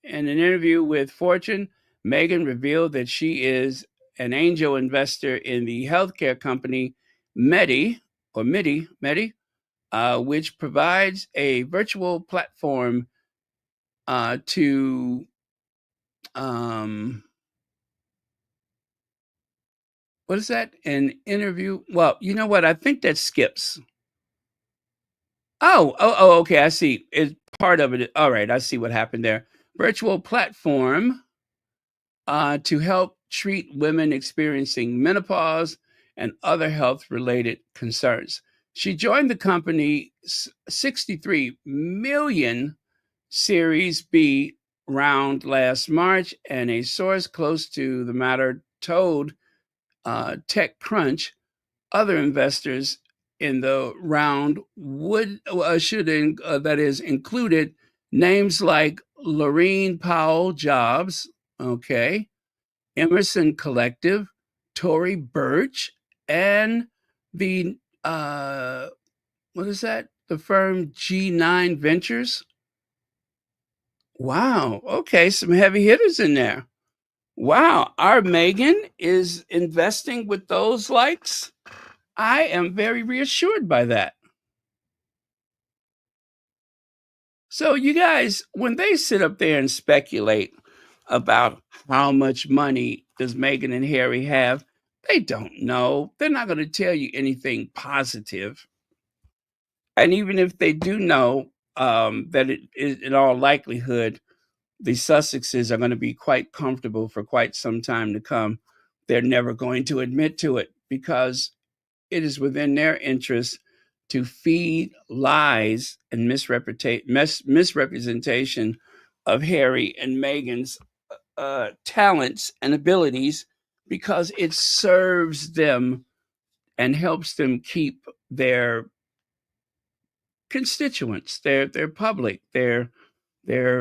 In an interview with Fortune, Meghan revealed that she is an angel investor in the healthcare company Medi, which provides a virtual platform to what is that? An interview? Well, you know what? I think that skips. Oh, okay. I see. It's part of it. All right, I see what happened there. Virtual platform to help treat women experiencing menopause and other health-related concerns. She joined the company 63 million Series B round last March, and a source close to the matter told TechCrunch other investors in the round included names like Laureen Powell Jobs, okay, Emerson Collective, Tory Burch, and the what is that? The firm G9 Ventures. Wow. Okay, some heavy hitters in there. Wow, our Meghan is investing with those likes. I am very reassured by that. So, you guys, when they sit up there and speculate about how much money does Meghan and Harry have, they don't know. They're not going to tell you anything positive. And even if they do know that it is in all likelihood, the Sussexes are going to be quite comfortable for quite some time to come, they're never going to admit to it because it is within their interest to feed lies and misrepresentation of Harry and Meghan's talents and abilities because it serves them and helps them keep their constituents, their public, their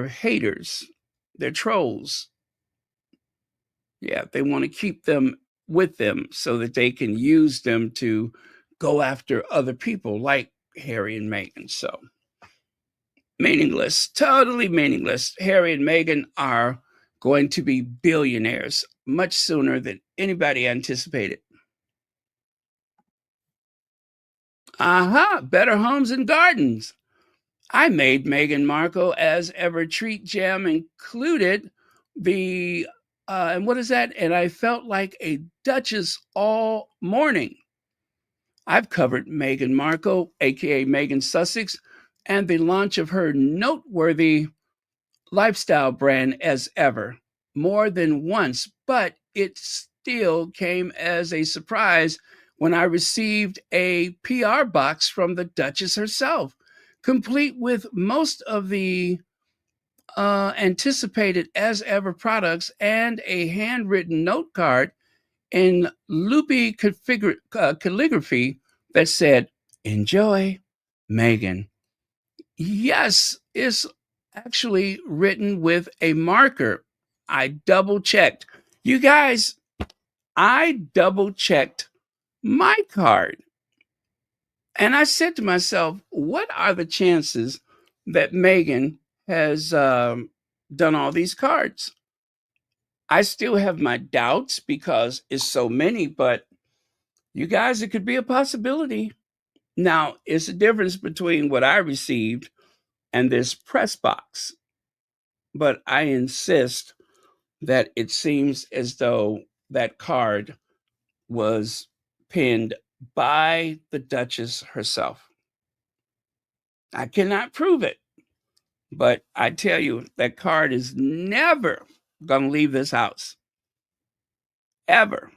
haters, their trolls. Yeah, they want to keep them with them so that they can use them to go after other people like Harry and Meghan. So meaningless, totally meaningless. Harry and Meghan are going to be billionaires much sooner than anybody anticipated. Better Homes and Gardens. I made Meghan Markle as ever treat jam included the and what is that? And I felt like a duchess all morning. I've covered Meghan Markle, aka Meghan Sussex, and the launch of her noteworthy lifestyle brand as ever, more than once, but it still came as a surprise when I received a PR box from the Duchess herself, complete with most of the anticipated as ever products and a handwritten note card in loopy calligraphy that said, "Enjoy, Meghan." Yes, it's actually written with a marker. I double checked. You guys, I double checked my card. And I said to myself, what are the chances that Meghan has done all these cards? I still have my doubts because it's so many, but you guys, it could be a possibility. Now, it's a difference between what I received and this press box, but I insist that it seems as though that card was pinned by the Duchess herself. I cannot prove it, but I tell you, that card is never going to leave this house. Ever.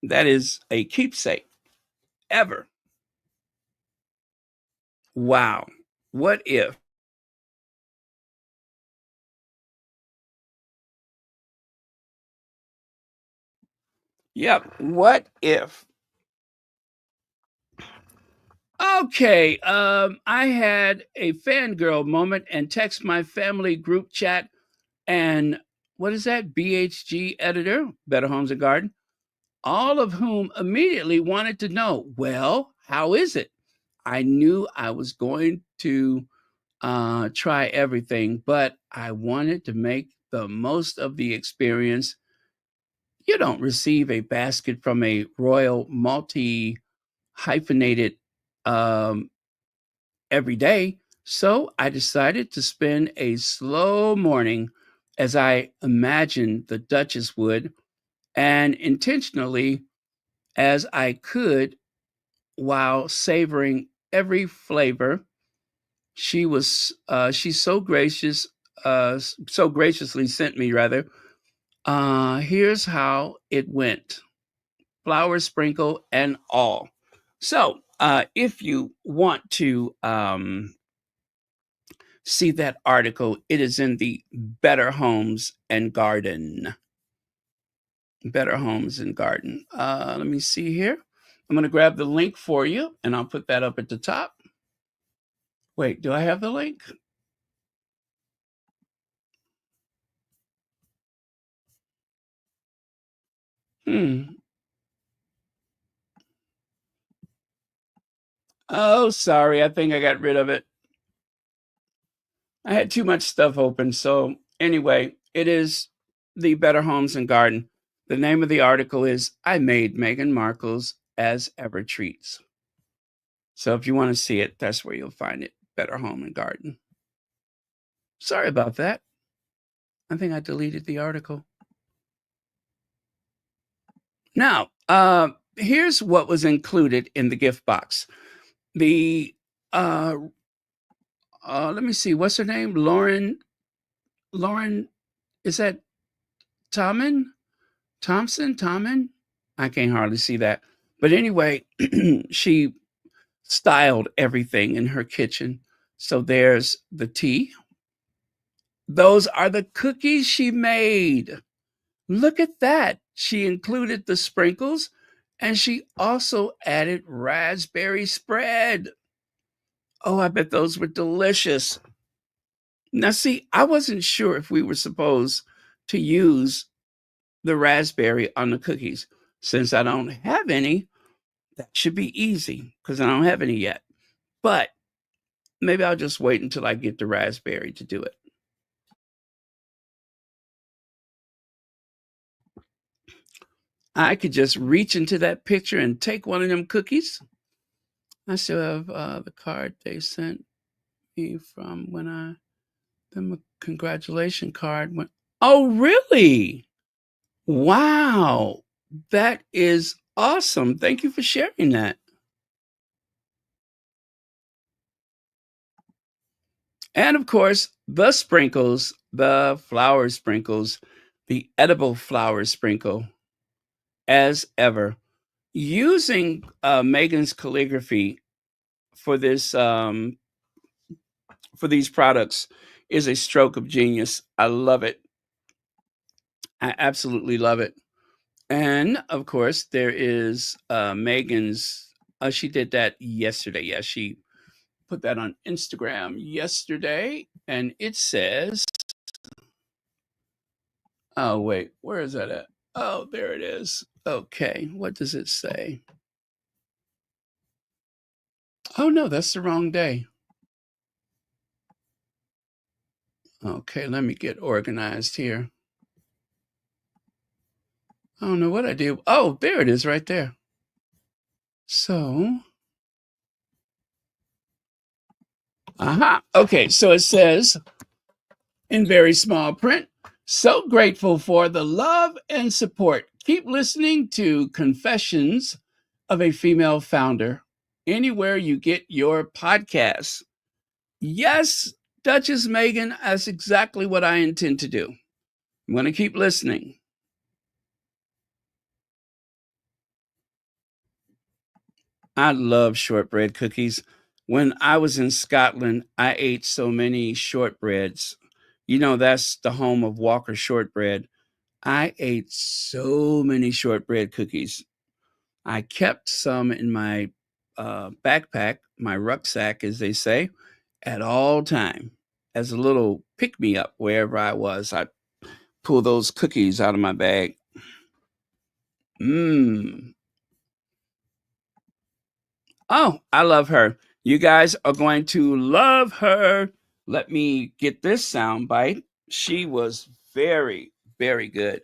That is a keepsake. Ever. Wow. What if? Yep. What if? Okay. I had a fangirl moment and text my family group chat and what is that? BHG editor, Better Homes and Garden, all of whom immediately wanted to know, well, how is it? I knew I was going to try everything, but I wanted to make the most of the experience. You don't receive a basket from a royal multi hyphenated um, every day. So I decided to spend a slow morning as I imagined the Duchess would, and intentionally as I could while savoring every flavor. She's so gracious, so graciously sent me rather. Here's how it went: flower sprinkle and all. So, if you want to see that article, it is in the Better Homes and Garden. Better Homes and Garden. Let me see here. I'm going to grab the link for you and I'll put that up at the top. Wait, do I have the link? Oh, sorry. I think I got rid of it. I had too much stuff open. So, anyway, it is the Better Homes and Garden. The name of the article is I Made Meghan Markle's As Ever Treats. So, if you want to see it, that's where you'll find it. Better Home and Garden. Sorry about that. I think I deleted the article. Now, here's what was included in the gift box. The let me see, what's her name? Lauren, is that Tommen? Tommen? I can't hardly see that. But anyway, she styled everything in her kitchen. So there's the tea. Those are the cookies she made. Look at that. She included the sprinkles and she also added raspberry spread. Oh, I bet those were delicious. Now, see, I wasn't sure if we were supposed to use the raspberry on the cookies. Since I don't have any, that should be easy because I don't have any yet. But maybe I'll just wait until I get the raspberry to do it. I could just reach into that picture and take one of them cookies. I still have the card they sent me from when the congratulation card went. Oh, really? Wow. That is awesome. Thank you for sharing that. And of course, the sprinkles, the flower sprinkles, the edible flower sprinkle. as ever. Using Meghan's calligraphy for this for these products is a stroke of genius. I love it. I absolutely love it. And of course, there is Meghan's. She did that yesterday. Yeah, she put that on Instagram yesterday, and it says, "Oh wait, where is that at? Oh, there it is. Okay, what does it say? Oh no, that's the wrong day. Okay, let me get organized here. I don't know what I did. Oh, there it is right there. So, aha. Okay, so it says in very small print, so grateful for the love and support. Keep listening to Confessions of a Female Founder anywhere you get your podcasts. Yes, Duchess Meghan, that's exactly what I intend to do. I'm going to keep listening. I love shortbread cookies. When I was in Scotland, I ate so many shortbreads. You know, that's the home of Walker shortbread. I ate so many shortbread cookies. I kept some in my backpack, my rucksack, as they say, at all time as a little pick me up wherever I was. I pull those cookies out of my bag. Mmm. Oh, I love her. You guys are going to love her. Let me get this sound bite. She was very, very good.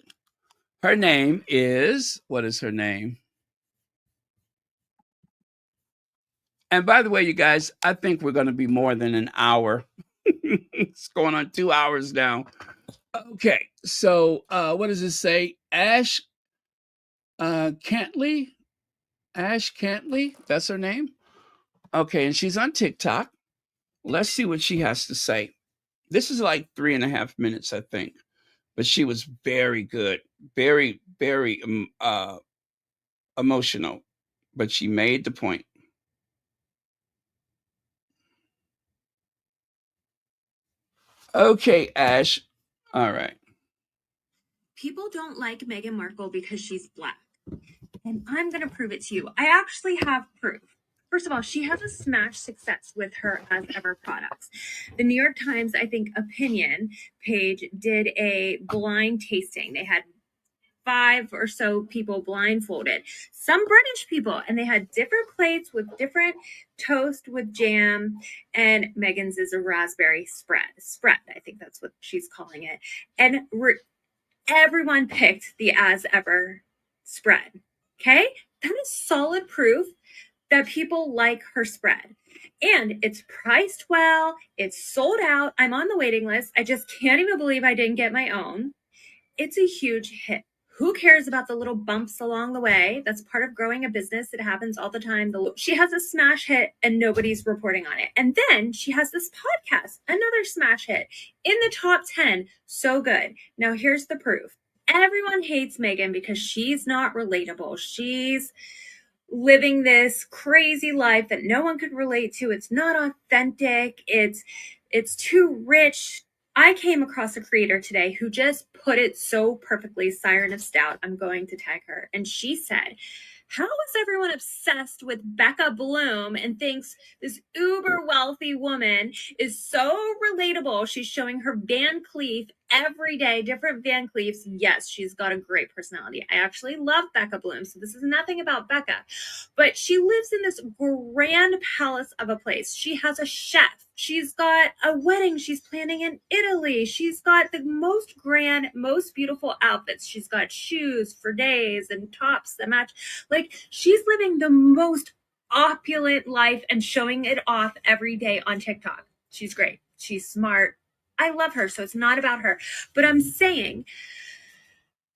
Her name is, what is her name? And by the way, you guys, I think we're going to be more than an hour. It's going on 2 hours now. Okay, so what does it say? Ash Cantley? Ash Cantley? That's her name? Okay, and she's on TikTok. Let's see what she has to say. This is like 3.5 minutes, I think. But she was very good. Very, very emotional. But she made the point. Okay, Ash. All right. People don't like Meghan Markle because she's black. And I'm going to prove it to you. I actually have proof. First of all, she has a smash success with her As Ever products. The New York Times, I think, opinion page did a blind tasting. They had 5 or so people blindfolded, some British people, and they had different plates with different toast with jam, and Meghan's is a raspberry spread. I think that's what she's calling it. And everyone picked the As Ever spread. Okay? That is solid proof that people like her spread. And it's priced well. It's sold out. I'm on the waiting list. I just can't even believe I didn't get my own. It's a huge hit. Who cares about the little bumps along the way? That's part of growing a business. It happens all the time. She has a smash hit and nobody's reporting on it. And then she has this podcast, another smash hit in the top 10. So good. Now here's the proof. Everyone hates Meghan because she's not relatable. She's living this crazy life that no one could relate to. It's not authentic. It's too rich. I came across a creator today who just put it so perfectly. Siren of Stout. I'm going to tag her. And she said, how is everyone obsessed with Becca Bloom and thinks this uber wealthy woman is so relatable? She's showing her Van Cleef every day, different Van Cleefs. Yes, she's got a great personality. I actually love Becca Bloom, so this is nothing about Becca. But she lives in this grand palace of a place. She has a chef. She's got a wedding she's planning in Italy. She's got the most grand, most beautiful outfits. She's got shoes for days and tops that match. Like, she's living the most opulent life and showing it off every day on TikTok. She's great. She's smart. I love her, so it's not about her. But I'm saying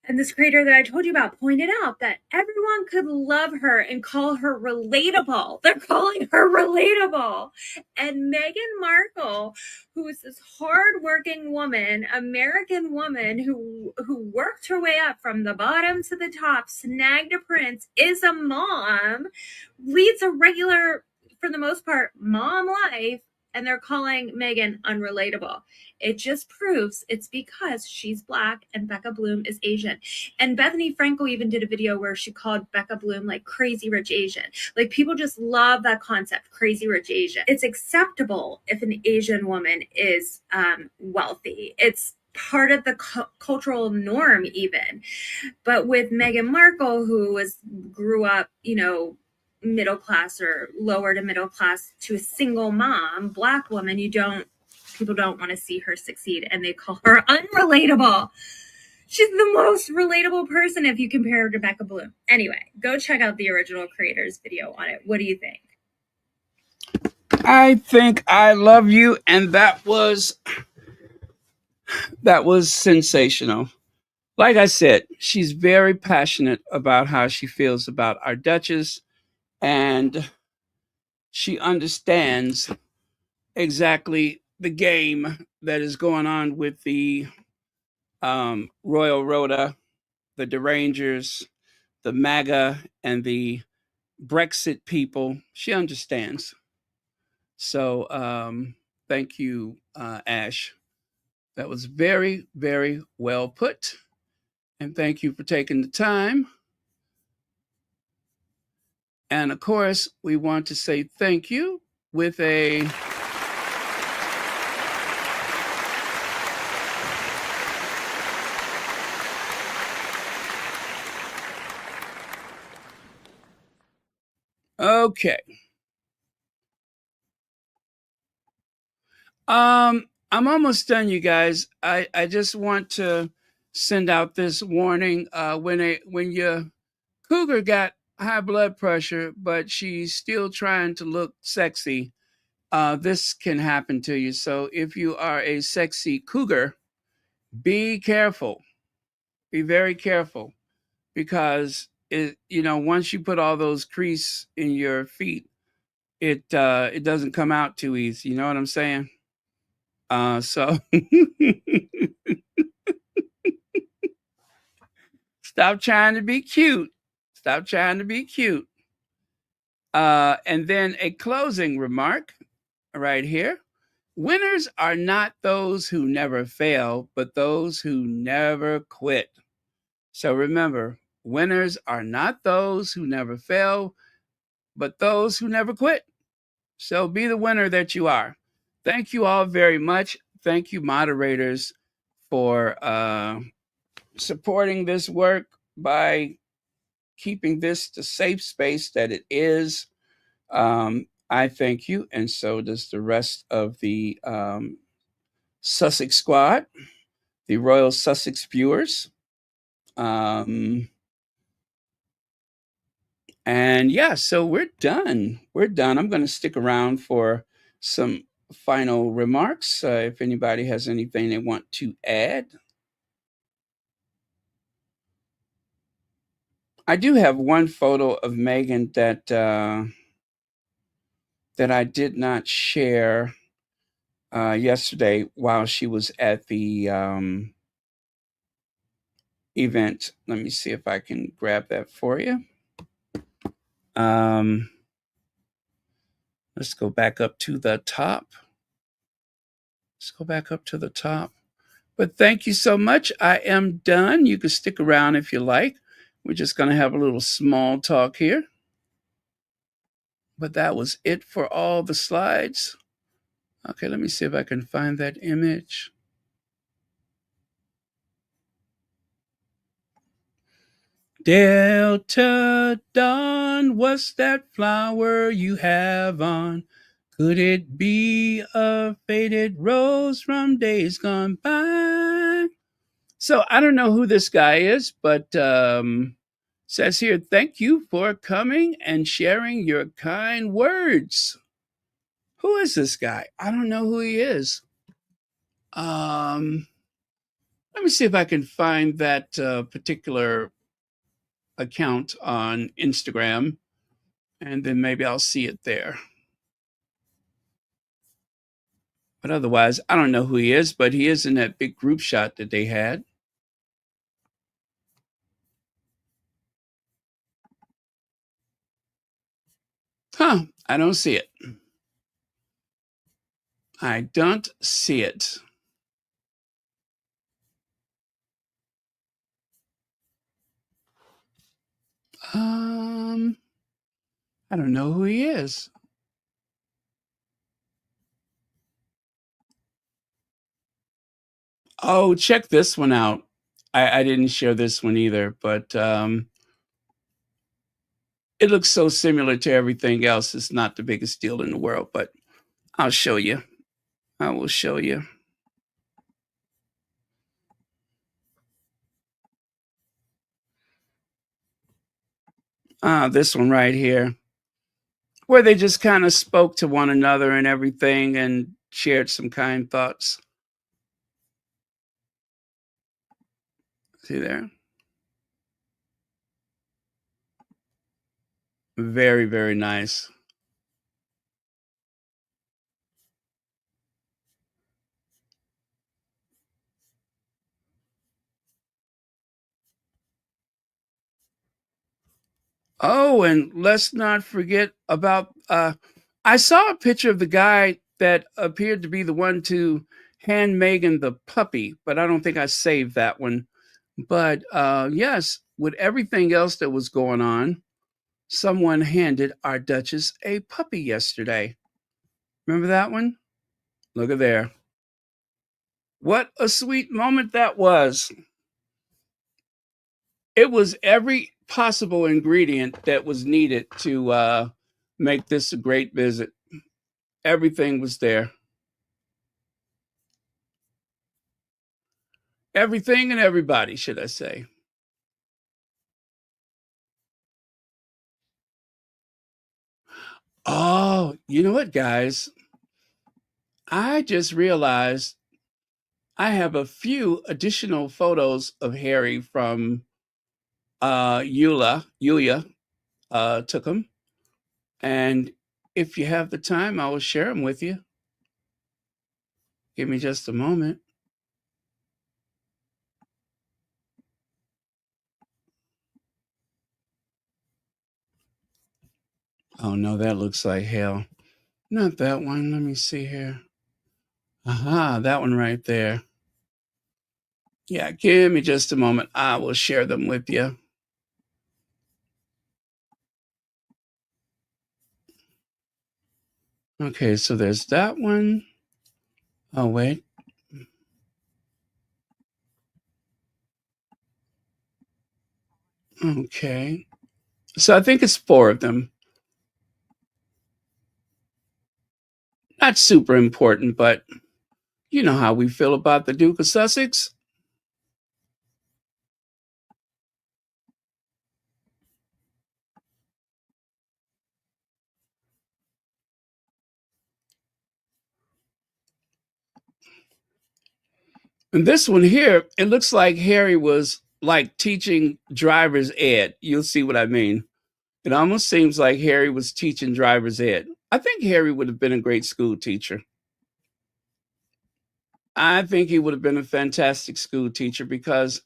And this creator that I told you about pointed out that everyone could love her and call her relatable. They're calling her relatable. And Meghan Markle, who is this hardworking woman, American woman who worked her way up from the bottom to the top, snagged a prince, is a mom, leads a regular, for the most part, mom life, and they're calling Meghan unrelatable. It just proves it's because she's Black and Becca Bloom is Asian. And Bethany Frankel even did a video where she called Becca Bloom like crazy rich Asian. Like, people just love that concept, crazy rich Asian. It's acceptable if an Asian woman is wealthy. It's part of the cultural norm even. But with Meghan Markle, who grew up, middle class or lower to middle class, to a single mom, Black woman, people don't want to see her succeed, and they call her unrelatable. She's the most relatable person if you compare her to Becca Bloom. Anyway, go check out the original creator's video on it. What do you think? I think I love you, and that was sensational. Like I said, she's very passionate about how she feels about our Duchess, and she understands exactly the game that is going on with the Royal Rota, the Derangers, the MAGA, and the Brexit people. She understands. So thank you, Ash. That was very, very well put. And thank you for taking the time. And of course, we want to say thank you with a okay. I'm almost done, you guys. I just want to send out this warning. When your cougar got high blood pressure, but she's still trying to look sexy, this can happen to you. So if you are a sexy cougar, be careful. Be very careful, because once you put all those crease in your feet, it doesn't come out too easy. You know what I'm saying? So stop trying to be cute. Stop trying to be cute. And then a closing remark right here. Winners are not those who never fail, but those who never quit. So remember, winners are not those who never fail, but those who never quit. So be the winner that you are. Thank you all very much. Thank you, moderators, for supporting this work by keeping this the safe space that it is. I thank you, and so does the rest of the Sussex squad, the Royal Sussex viewers. And yeah, so we're done. We're done. I'm going to stick around for some final remarks if anybody has anything they want to add. I do have one photo of Meghan that I did not share yesterday while she was at the event. Let me see if I can grab that for you. Let's go back up to the top. But thank you so much. I am done. You can stick around if you like. We're just going to have a little small talk here. But that was it for all the slides. Okay, let me see if I can find that image. Delta Dawn, what's that flower you have on? Could it be a faded rose from days gone by? So I don't know who this guy is, but says here, thank you for coming and sharing your kind words. Who is this guy? I don't know who he is. Let me see if I can find that particular account on Instagram, and then maybe I'll see it there. But otherwise, I don't know who he is, but he is in that big group shot that they had. Huh, I don't see it. I don't see it. I don't know who he is. Oh, check this one out. I didn't share this one either, but it looks so similar to everything else. It's not the biggest deal in the world, but I'll show you. I will show you. This one right here, where they just kind of spoke to one another and everything and shared some kind thoughts. See there? Very, very nice. Oh, and let's not forget about I saw a picture of the guy that appeared to be the one to hand Meghan the puppy, but I don't think I saved that one. But yes, with everything else that was going on, someone handed our Duchess a puppy yesterday. Remember that one? Look at there. What a sweet moment that was. It was every possible ingredient that was needed to make this a great visit. Everything was there. Everything and everybody, should I say. Oh, you know what, guys? I just realized I have a few additional photos of Harry from Yulia took them. And if you have the time, I will share them with you. Give me just a moment. Oh no, that looks like hell. Not that one. Let me see here. Aha, that one right there. Yeah, give me just a moment. I will share them with you. Okay, so there's that one. Oh, wait. Okay. So I think it's 4 of them. Not super important, but you know how we feel about the Duke of Sussex. And this one here, it looks like Harry was like teaching driver's ed. You'll see what I mean. It almost seems like Harry was teaching driver's ed. I think Harry would have been a great school teacher. I think he would have been a fantastic school teacher because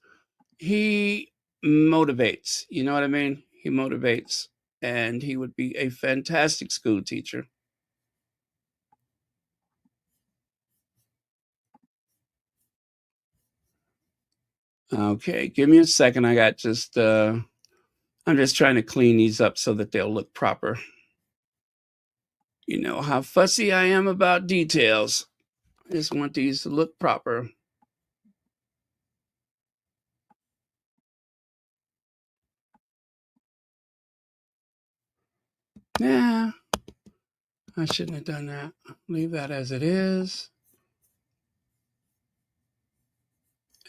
he motivates. You know what I mean? He motivates, and he would be a fantastic school teacher. Okay, give me a second. I'm just trying to clean these up so that they'll look proper. You know how fussy I am about details. I just want these to look proper. Yeah, I shouldn't have done that. Leave that as it is.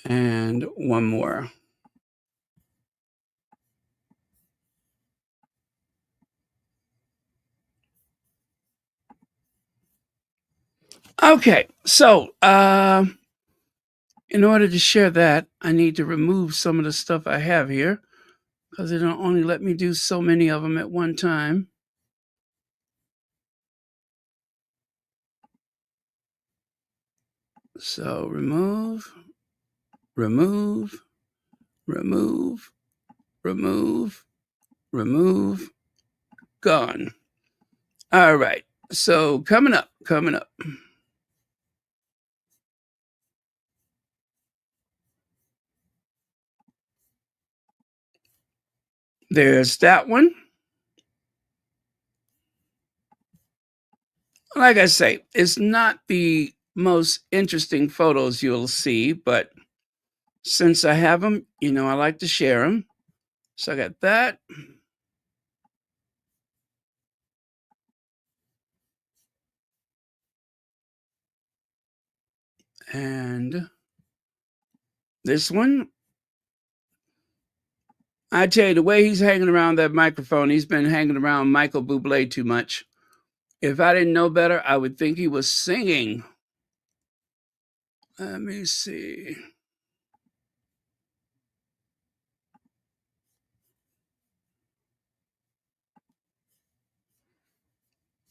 And one more. Okay, so in order to share that, I need to remove some of the stuff I have here because it'll only let me do so many of them at one time. So remove, remove, remove, remove, remove, gone. All right. So coming up. There's that one. Like I say, it's not the most interesting photos you'll see, but since I have them, I like to share them. So I got that. And this one. I tell you, the way he's hanging around that microphone, he's been hanging around Michael Bublé too much. If I didn't know better, I would think he was singing. Let me see.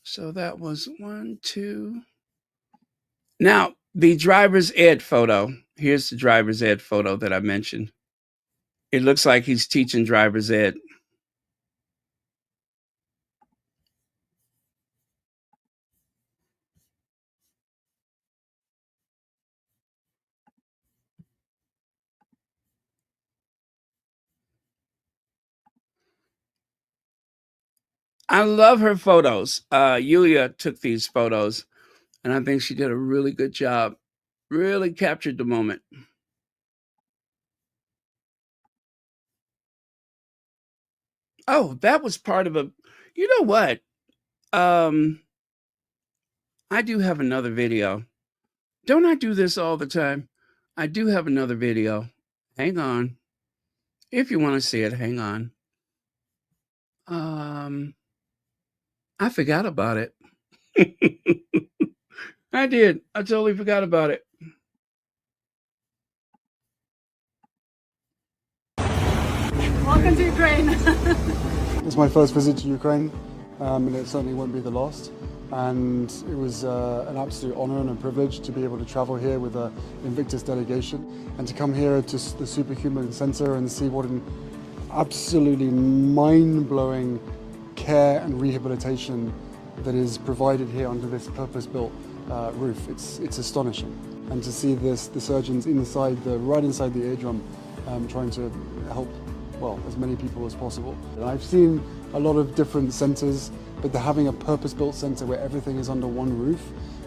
So that was 1, 2. Now, the driver's ed photo. Here's the driver's ed photo that I mentioned. It looks like he's teaching driver's ed. I love her photos. Yulia took these photos, and I think she did a really good job. Really captured the moment. Oh, that was part of a. You know what? I do have another video. Don't I do this all the time? I do have another video. Hang on. If you want to see it, hang on. I forgot about it. I did. I totally forgot about it. Welcome to Ukraine. It's my first visit to Ukraine, and it certainly won't be the last. And it was an absolute honor and a privilege to be able to travel here with the Invictus delegation and to come here to the Superhuman Center and see what an absolutely mind-blowing care and rehabilitation that is provided here under this purpose-built roof. It's astonishing. And to see the surgeons right inside the eardrum trying to help, well, as many people as possible. And I've seen a lot of different centers, but they're having a purpose-built center where everything is under one roof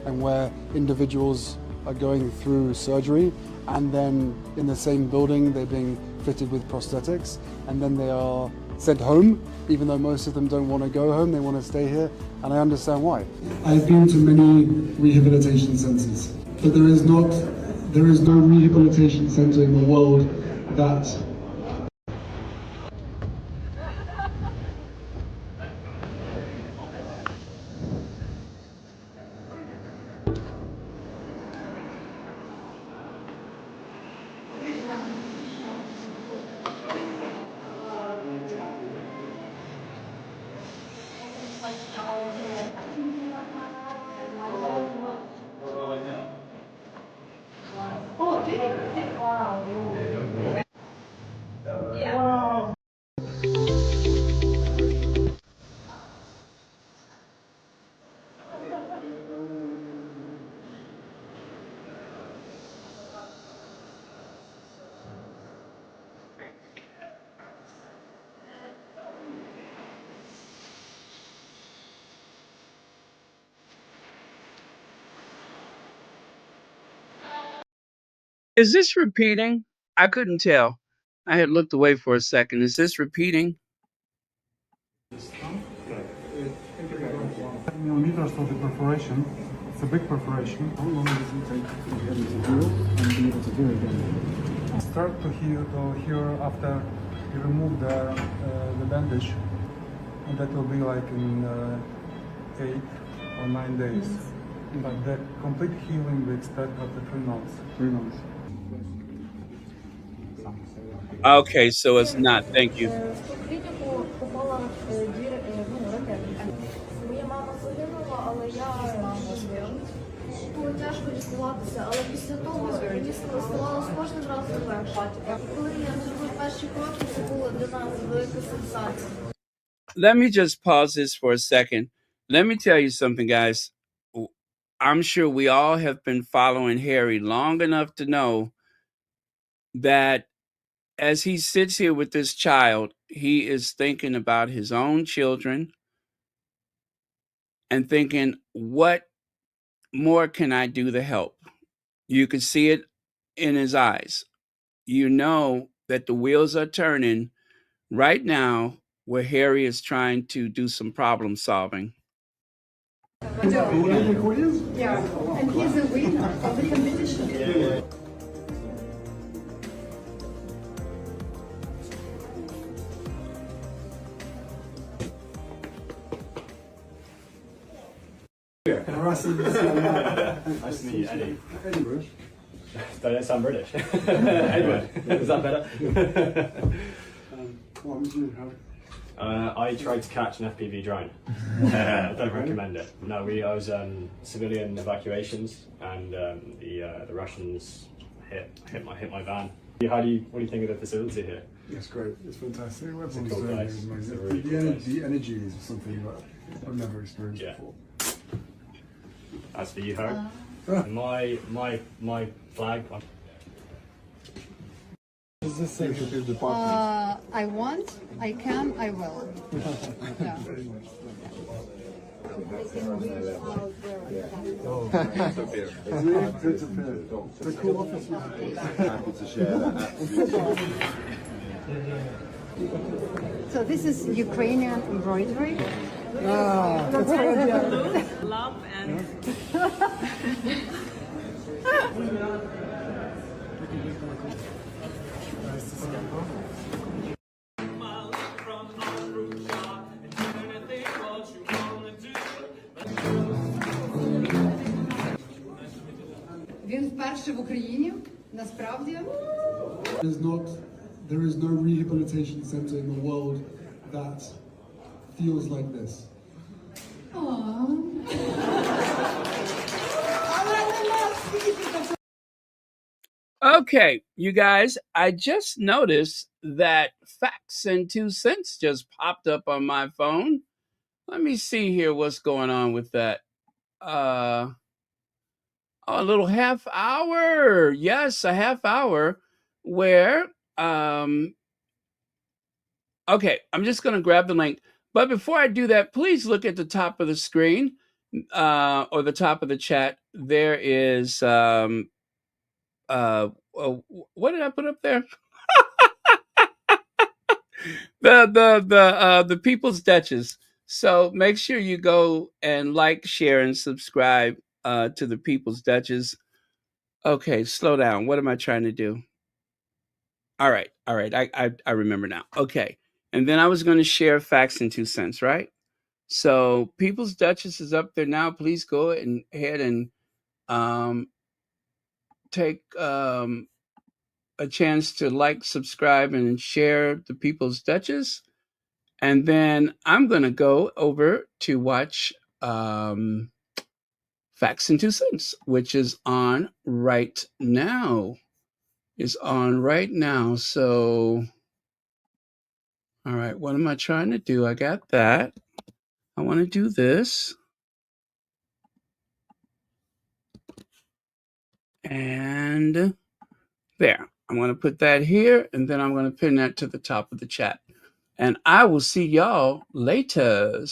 and where individuals are going through surgery and then in the same building they're being fitted with prosthetics and then they are sent home, even though most of them don't want to go home, they want to stay here, and I understand why. I've been to many rehabilitation centers, but there is no rehabilitation center in the world that Is this repeating? I couldn't tell. I had looked away for a second. Is this repeating? Millimeters for the perforation. It's a big perforation. How long does it take to be able to heal and be able to do it again? Start to heal after you remove the bandage, and that will be like in 8 or 9 days. But the complete healing we expect after 3 months. 3 months. Okay, so it's not. Thank you. Моя мама загинула, але я живу. Було тяжко діставатися, але після того мені ставало з кожним разом легше. Коли я зробив перші кроки, це було для нас велика сенсація. Let me just pause this for a second. Let me tell you something, guys. I'm sure we all have been following Harry long enough to know that as he sits here with this child, he is thinking about his own children and thinking, what more can I do to help? You can see it in his eyes. You know that the wheels are turning right now where Harry is trying to do some problem solving. Yeah, and he's a winner of the competition. Nice to meet you, Eddie. Eddie Bush. Don't sound British. Edward, is that better? What was you, Harry? I tried to catch an FPV drone. I don't recommend it. No, I was civilian evacuations, and the Russians hit my van. What do you think of the facility here? It's great. It's fantastic. Everyone's It's a cool doing place. it. It's a Amazing. really cool place. The energy is something that I've never experienced before. As for you, Harry, my flag. Does this thing should be the department? I want, I can, I will. Yeah. The cool office. Happy to share that. Absolutely. So this is Ukrainian embroidery. That's right. Love and Він вперше в Україні, насправді. There is no rehabilitation center in the world that feels like this. Okay, you guys, I just noticed that Facts and 2 Cents just popped up on my phone. Let me see here what's going on with that. A little half hour. Yes, a half hour where okay, I'm just going to grab the link. But before I do that, please look at the top of the screen or the top of the chat. There is what did I put up there? The People's Duchess. So make sure you go and like, share, and subscribe to the People's Duchess. Okay, slow down. What am I trying to do? All right. I remember now. Okay, and then I was going to share Facts and 2 Cents, right? So People's Duchess is up there now. Please go ahead and take a chance to like, subscribe, and share the People's Duchess. And then I'm going to go over to watch Facts and 2 Cents, which is on right now. So, all right, what am I trying to do? I got that. I want to do this. And there. I'm going to put that here, and then I'm going to pin that to the top of the chat. And I will see y'all later.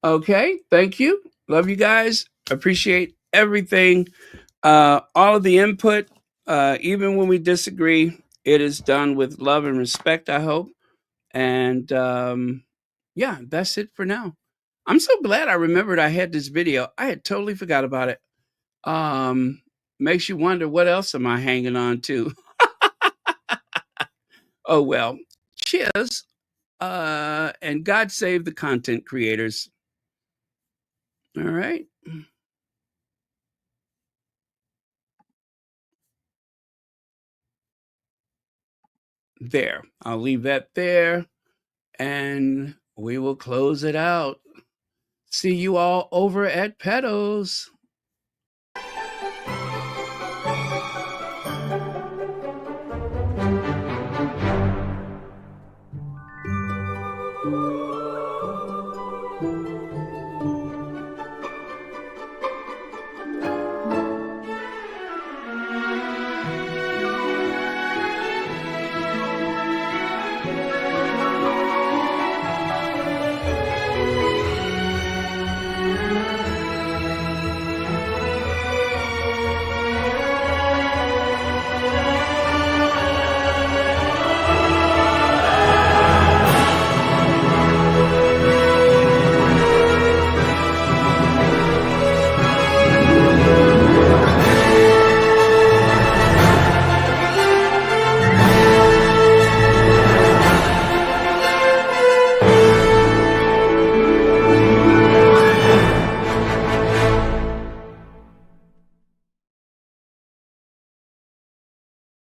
Okay, thank you. Love you guys. Appreciate everything. All of the input, even when we disagree, it is done with love and respect, I hope. And yeah, that's it for now. I'm so glad I remembered I had this video. I had totally forgot about it. Makes you wonder, what else am I hanging on to? Oh, well, cheers. And God save the content creators. All right. there. I'll leave that there, and we will close it out. See you all over at Pedos.